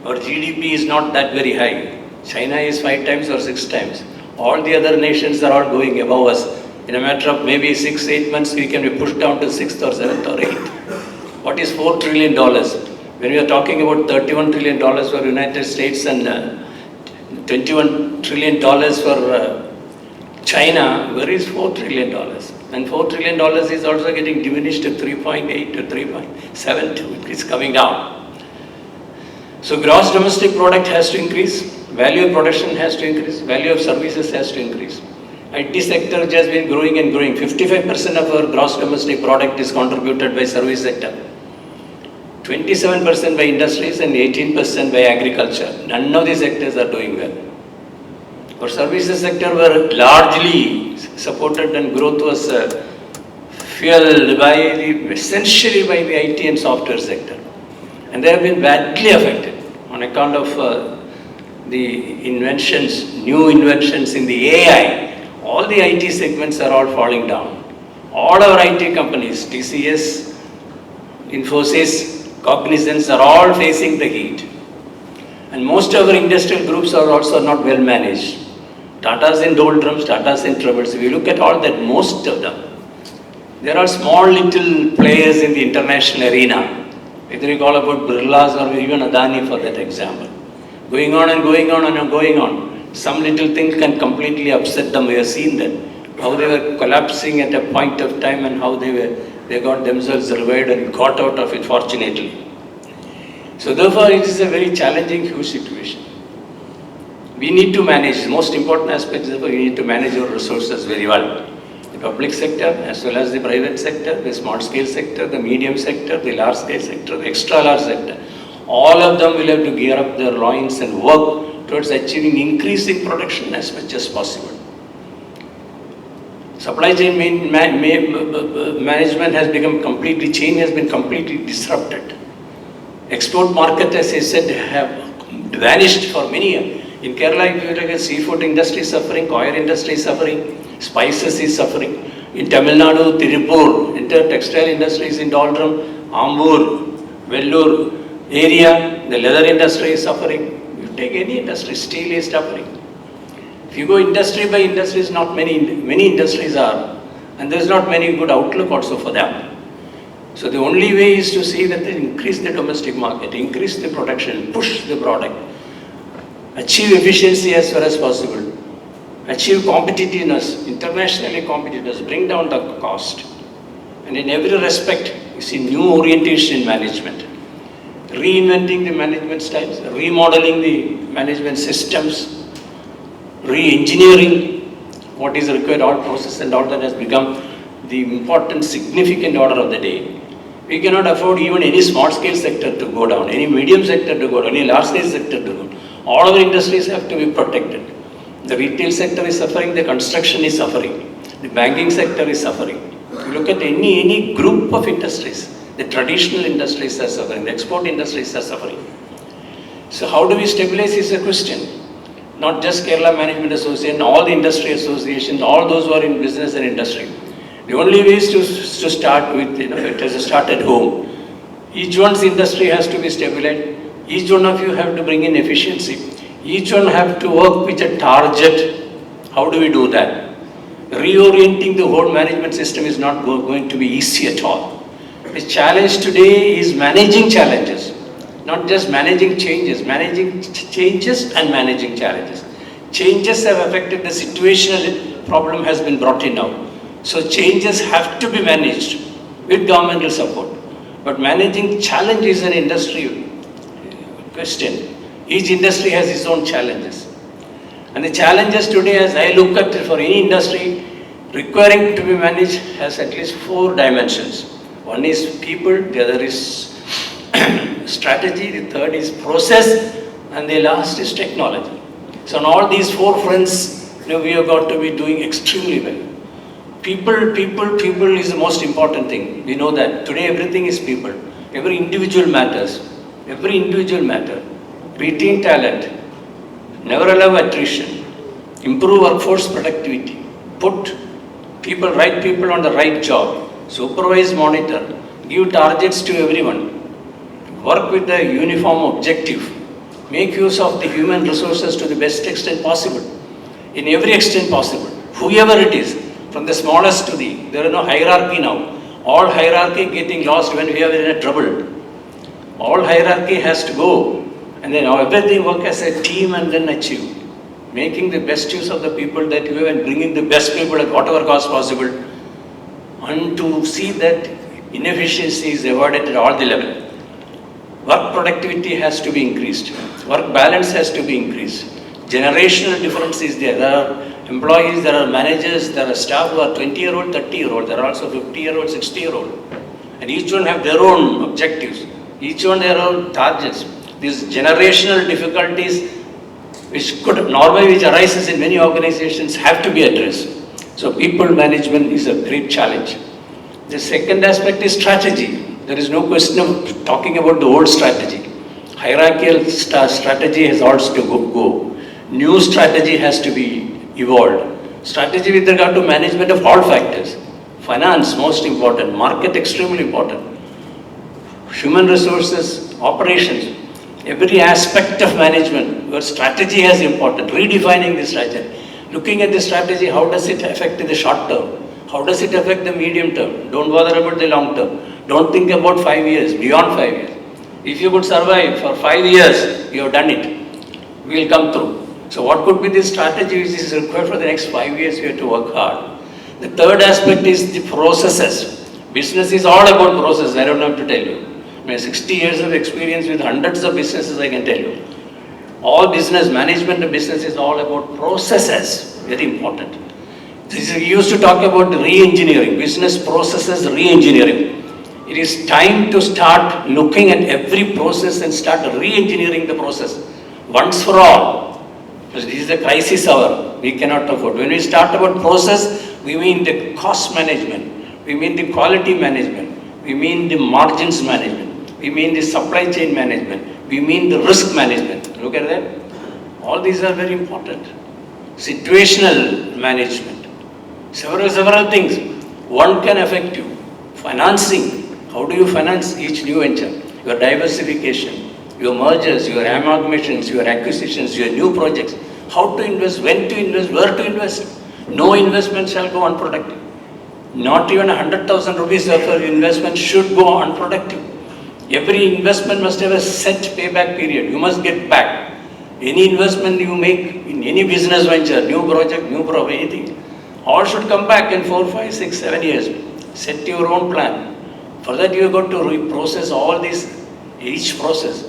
Our GDP is not that very high. China is 5 times or 6 times. All the other nations are all going above us. In a matter of maybe 6-8 months, we can be pushed down to 6th or 7th or 8th. What is $4 trillion? When we are talking about $31 trillion for United States and $21 trillion for China, where is $4 trillion? And $4 trillion is also getting diminished to 3.8 to 3.7. It's coming down. So gross domestic product has to increase, value of production has to increase, value of services has to increase. IT sector has been growing and growing. 55% of our gross domestic product is contributed by service sector. 27% by industries and 18% by agriculture. None of these sectors are doing well. Our services sector were largely supported and growth was fueled by essentially by the IT and software sector. And they have been badly affected on account of the inventions, new inventions in the AI. All the IT segments are all falling down. All our IT companies, TCS, Infosys, Cognizance are all facing the heat. And most of our industrial groups are also not well managed. Tata's in doldrums, Tata's in troubles. If you look at all that, most of them, there are small little players in the international arena. Whether you call about Birlas or even Adani for that example. Going on and going on and going on. Some little thing can completely upset them. We have seen that. How they were collapsing at a point of time and how they got themselves revived and got out of it fortunately. So therefore it is a very challenging, huge situation. We need to manage, the most important aspect is that we need to manage our resources very well. The public sector as well as the private sector, the small scale sector, the medium sector, the large scale sector, the extra large sector. All of them will have to gear up their loins and work towards achieving increasing production as much as possible. Supply chain management has become completely, chain has been completely disrupted. Export market, as I said, have vanished for many years. In Kerala, if you look at seafood industry is suffering, coir industry is suffering, spices is suffering. In Tamil Nadu, Tirupur, entire textile industry is in doldrum, Ambur, Vellore area, the leather industry is suffering. You take any industry, steel is suffering. If you go industry by industries, not many industries are, and there is not many good outlook also for them. So the only way is to see that they increase the domestic market, increase the production, push the product, achieve efficiency as far as possible, achieve competitiveness, internationally competitiveness, bring down the cost. And in every respect, you see new orientation in management, reinventing the management styles, remodeling the management systems, re-engineering what is required, all process and all that has become the important, significant order of the day. We cannot afford even any small scale sector to go down, any medium sector to go down, any large scale sector to go down. All our industries have to be protected. The retail sector is suffering, the construction is suffering, the banking sector is suffering. If you look at any group of industries, the traditional industries are suffering, the export industries are suffering. So how do we stabilize is a question. Not just Kerala Management Association, all the industry associations, all those who are in business and industry. The only way is to start with, it has to start at home. Each one's industry has to be stabilized. Each one of you have to bring in efficiency. Each one have to work with a target. How do we do that? Reorienting the whole management system is not going to be easy at all. The challenge today is managing challenges, not just managing changes, managing changes and managing challenges. Changes have affected the situational problem has been brought in now. So changes have to be managed with governmental support. But managing challenge is an industry question. Each industry has its own challenges. And the challenges today, as I look at for any industry, requiring to be managed has at least 4 dimensions. One is people, the other is strategy, the third is process, and the last is technology. So on all these four fronts, we have got to be doing extremely well. People is the most important thing. We know that. Today everything is people. Every individual matters. Every individual matter. Retain talent. Never allow attrition. Improve workforce productivity. Put right people on the right job. Supervise, monitor. Give targets to everyone. Work with a uniform objective. Make use of the human resources to the best extent possible. In every extent possible. Whoever it is. From the smallest to there is no hierarchy now. All hierarchy getting lost when we are in a trouble. All hierarchy has to go. And then everything work as a team and then achieve. Making the best use of the people that you have and bringing the best people at whatever cost possible. And to see that inefficiency is avoided at all the level. Work productivity has to be increased. Work balance has to be increased. Generational difference is there. There are employees, there are managers, there are staff who are 20-year-old, 30-year-old. There are also 50-year-old, 60-year-old. And each one have their own objectives. Each one their own targets. These generational difficulties which arises in many organizations have to be addressed. So people management is a great challenge. The second aspect is strategy. There is no question of talking about the old strategy. Hierarchical strategy has also to go. New strategy has to be evolved. Strategy with regard to management of all factors. Finance, most important. Market, extremely important. Human resources, operations. Every aspect of management, your strategy is important. Redefining the strategy. Looking at the strategy, how does it affect the short term? How does it affect the medium term? Don't bother about the long term. Don't think about 5 years, beyond 5 years. If you could survive for 5 years, you have done it. We will come through. So what could be the strategy which is required for the next 5 years? We have to work hard. The third aspect is the processes. Business is all about process, I don't have to tell you. I have 60 years of experience with hundreds of businesses, I can tell you. All business, management of business is all about processes, very important. We used to talk about re-engineering, business processes re-engineering. It is time to start looking at every process and start re-engineering the process once for all. Because this is a crisis hour, we cannot afford. When we start about process, we mean the cost management, we mean the quality management, we mean the margins management, we mean the supply chain management, we mean the risk management. Look at that. All these are very important. Situational management. Several things. One can affect you. Financing. How do you finance each new venture? Your diversification, your mergers, your amalgamations, your acquisitions, your new projects. How to invest, when to invest, where to invest. No investment shall go unproductive. Not even 100,000 rupees of investment should go unproductive. Every investment must have a set payback period. You must get back. Any investment you make in any business venture, new project, anything, all should come back in 4, 5, 6, 7 years. Set your own plan. For that you have got to reprocess all these, each process.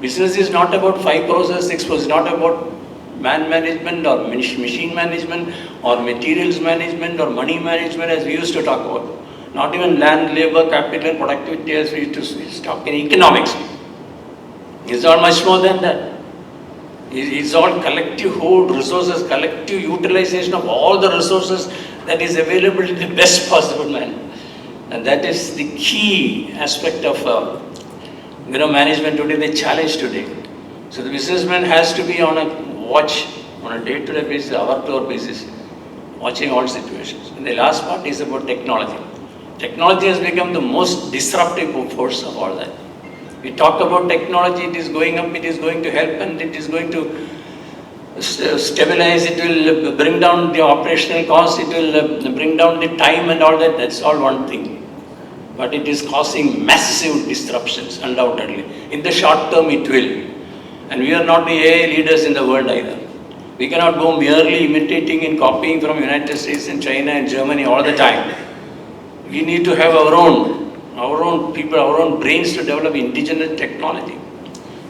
Business is not about 5 processes, 6 processes, not about man management or machine management or materials management or money management as we used to talk about. Not even land, labor, capital and productivity as we used to talk in economics. It's all much more than that. It's all collective hold resources, collective utilization of all the resources that is available in the best possible manner. And that is the key aspect of management today, the challenge today. So the businessman has to be on a watch, on a day-to-day basis, hour-to-hour basis, watching all situations. And the last part is about technology. Technology has become the most disruptive force of all that. We talk about technology, it is going up, it is going to help and it is going to stabilize, it will bring down the operational cost, it will bring down the time and all that, that's all one thing. But it is causing massive disruptions, undoubtedly. In the short term, it will. And we are not the AI leaders in the world either. We cannot go merely imitating and copying from United States and China and Germany all the time. We need to have our own people, our own brains to develop indigenous technology.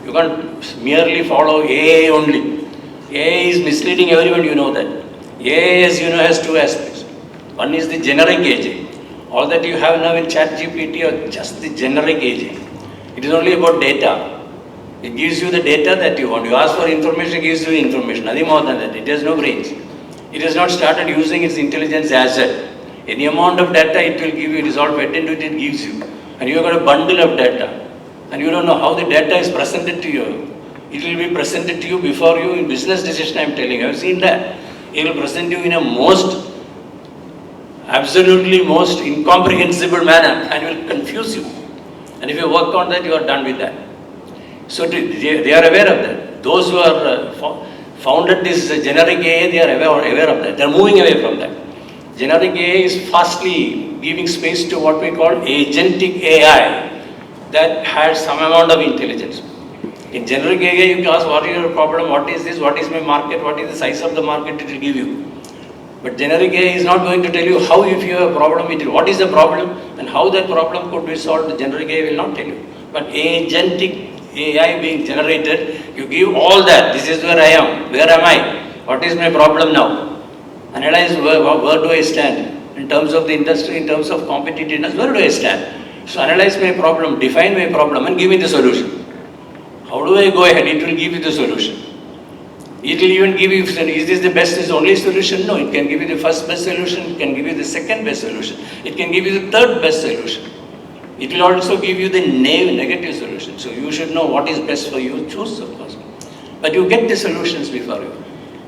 You can't merely follow AI only. AI is misleading everyone, you know that. AI, as you know, has 2 aspects. One is the generic aging. All that you have now in ChatGPT are just the generic aging. It is only about data. It gives you the data that you want. You ask for information, it gives you information. Nothing more than that. It has no brains. It has not started using its intelligence as well. Any amount of data it will give you, it is all fed into it, it gives you. And you have got a bundle of data. And you don't know how the data is presented to you. It will be presented to you before you in business decision, I am telling you. I have seen that. It will present you in a absolutely most incomprehensible manner and will confuse you. And if you work on that, you are done with that. So they are aware of that. Those who are founded this generic AI, they are aware of that. They are moving away from that. Generic AI is fastly giving space to what we call agentic AI that has some amount of intelligence. In generic AI, you can ask what is your problem, what is this, what is my market, what is the size of the market, it will give you. But generic AI is not going to tell you how, if you have a problem, what is the problem and how that problem could be solved. The generic AI will not tell you. But agentic AI being generated, you give all that. This is where I am. Where am I? What is my problem now? Analyze where do I stand in terms of the industry, in terms of competitiveness, where do I stand? So analyze my problem, define my problem and give me the solution. How do I go ahead? It will give you the solution. It will even give you, is this the best, is the only solution? No, it can give you the first best solution, it can give you the second best solution, it can give you the third best solution. It will also give you the negative solution. So you should know what is best for you, choose of course. But you get the solutions before you.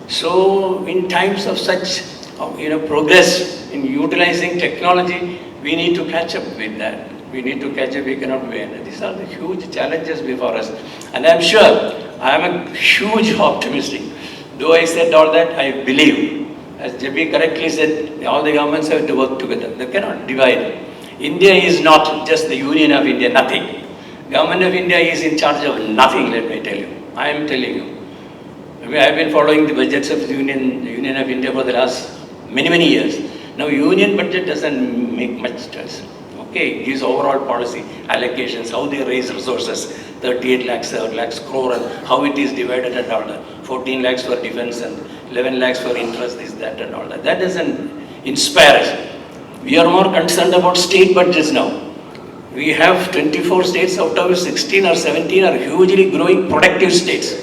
So in times of such progress in utilizing technology, we need to catch up with that. We need to catch up, we cannot wait. These are the huge challenges before us. And I'm sure, I am a huge optimistic. Though I said all that, I believe, as Jebi correctly said, all the governments have to work together. They cannot divide. India is not just the Union of India, nothing. Government of India is in charge of nothing, let me tell you. I am telling you. I have been following the budgets of the Union of India for the last many years. Now Union budget doesn't make much choice. Okay, it gives overall policy, allocations, how they raise resources, 38 lakhs, 7 lakhs crore, and how it is divided and all that. 14 lakhs for defense and 11 lakhs for interest, this, that and all that. That doesn't inspire us. We are more concerned about state budgets now. We have 24 states, out of 16 or 17 are hugely growing productive states.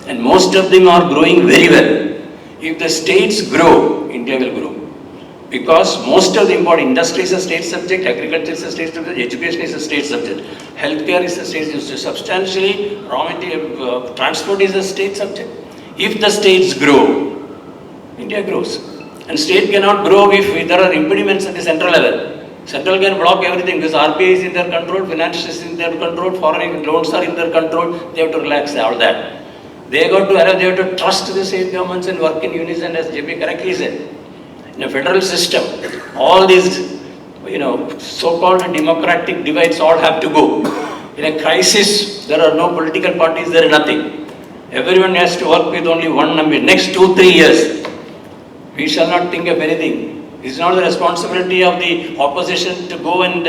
And most of them are growing very well. If the states grow, India will grow. Because most of the important industry is a state subject, agriculture is a state subject, education is a state subject, healthcare is a state subject, substantially raw material, transport is a state subject. If the states grow, India grows. And state cannot grow if there are impediments at the central level. Central can block everything because RBI is in their control, finance is in their control, foreign loans are in their control, they have to relax all that. They have to trust the state governments and work in unison, as Jebi correctly said. In a federal system, all these, so-called democratic divides all have to go. In a crisis, there are no political parties, there is nothing. Everyone has to work with only one number. Next 2-3 years, we shall not think of anything. It's not the responsibility of the opposition to go and,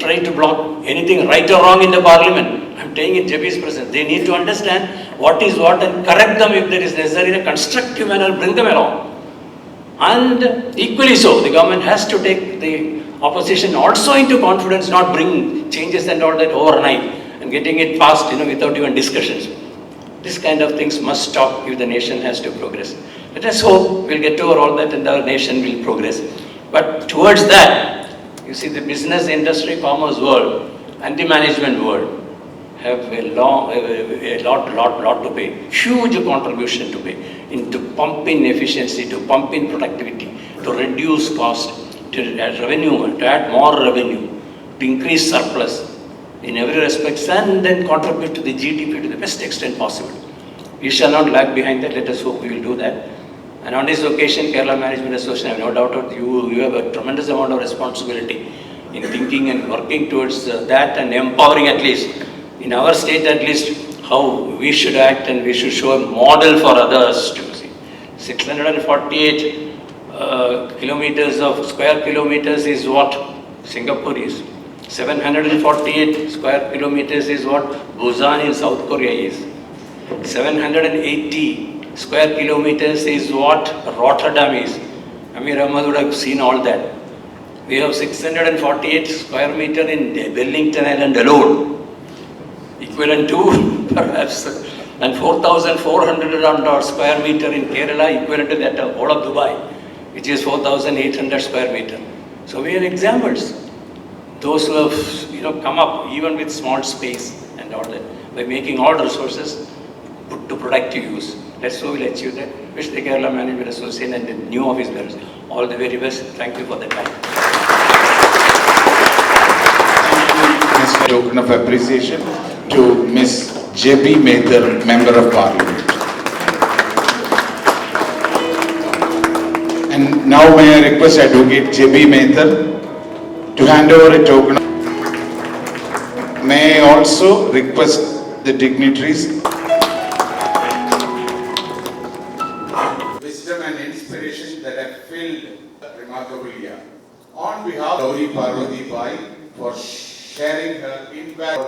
try to block anything right or wrong in the parliament. I'm saying in Jebi's presence, they need to understand what is what and correct them if there is necessary in a constructive manner, bring them along. And equally so, the government has to take the opposition also into confidence, not bring changes and all that overnight and getting it passed, without even discussions. This kind of things must stop if the nation has to progress. Let us hope we'll get over all that and our nation will progress. But towards that, you see, the business, industry, commerce world and the management world have a lot to pay, huge contribution to pay into pumping efficiency, to pump in productivity, to reduce cost, to add revenue, to add more revenue, to increase surplus in every respect, and then contribute to the GDP to the best extent possible. We shall not lag behind that. Let us hope we will do that. And on this occasion, Kerala Management Association, I have no doubt that you have a tremendous amount of responsibility in thinking and working towards that and empowering, at least in our state, at least how we should act, and we should show a model for others to see. 648 square kilometers is what Singapore is. 748 square kilometers is what Busan in South Korea is. 780 square kilometers is what Rotterdam is. Amir Ahmad would have seen all that. We have 648 square meter in Wellington Island alone, equivalent to perhaps, and 4,400 square meter in Kerala, equivalent to that of all of Dubai, which is 4,800 square meter. So we are examples. Those who have come up even with small space and all that, by making all resources put to productive use. That's how we'll achieve that. Wish the Kerala Management Association and the new office bearers all the very best. Thank you for the time. Thank you, Mr. Token of appreciation to Miss Jebi, Member of Parliament. And now may I request Advocate Jebi to hand over a token. May I also request the dignitaries, wisdom and inspiration that have filled a remarkable year. On behalf of Gouri Parvathi Bayi for sharing her impact,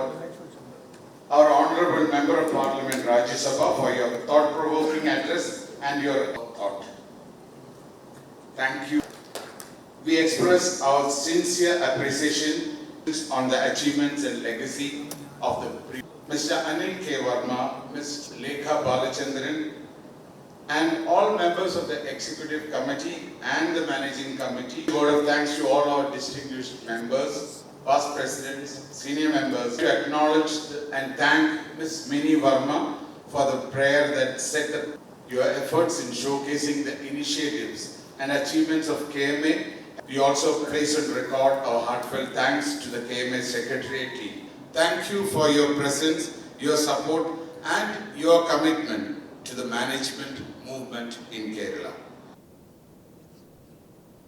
our Honourable Member of Parliament Rajya Sabha for your thought-provoking address and your thought. Thank you. We express our sincere appreciation on the achievements and legacy of the Mr. Anil K. Verma, Ms. Lekha Balachandran, and all members of the Executive Committee and the Managing Committee. A word of thanks to all our distinguished members, past presidents, senior members, to acknowledge and thank Ms. Mini Verma for the prayer that set up your efforts in showcasing the initiatives and achievements of KMA. We also place on record our heartfelt thanks to the KMA Secretariat team. Thank you for your presence, your support and your commitment to the management movement in Kerala.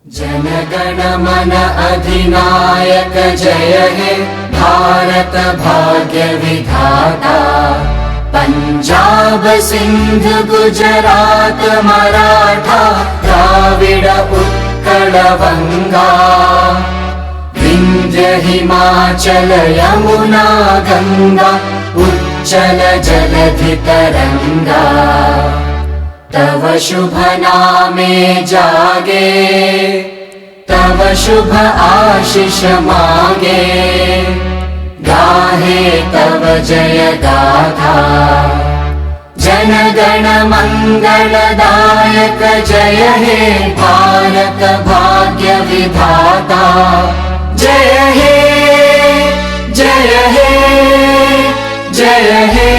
Janagana mana adhinayaka jaya he Bharat bhagya vidhata Punjab Sindh Gujarat Maratha Dravida Utkala Vanga Vindhya Himachala Yamuna Ganga Uchchala Jaladhi Taranga तव शुभ नामे जागे तव शुभ आशीष मागे गाहे तव जय गाथा जन गण मंगलदायक जय हे भारत भाग्य विधाता जय हे जय हे जय हे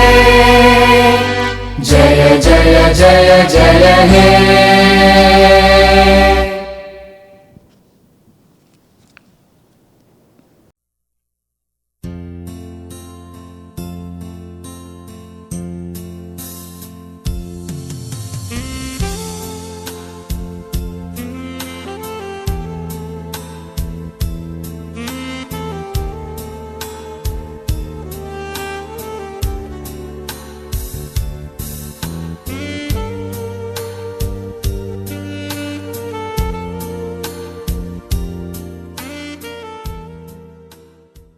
जय जय जय जय हे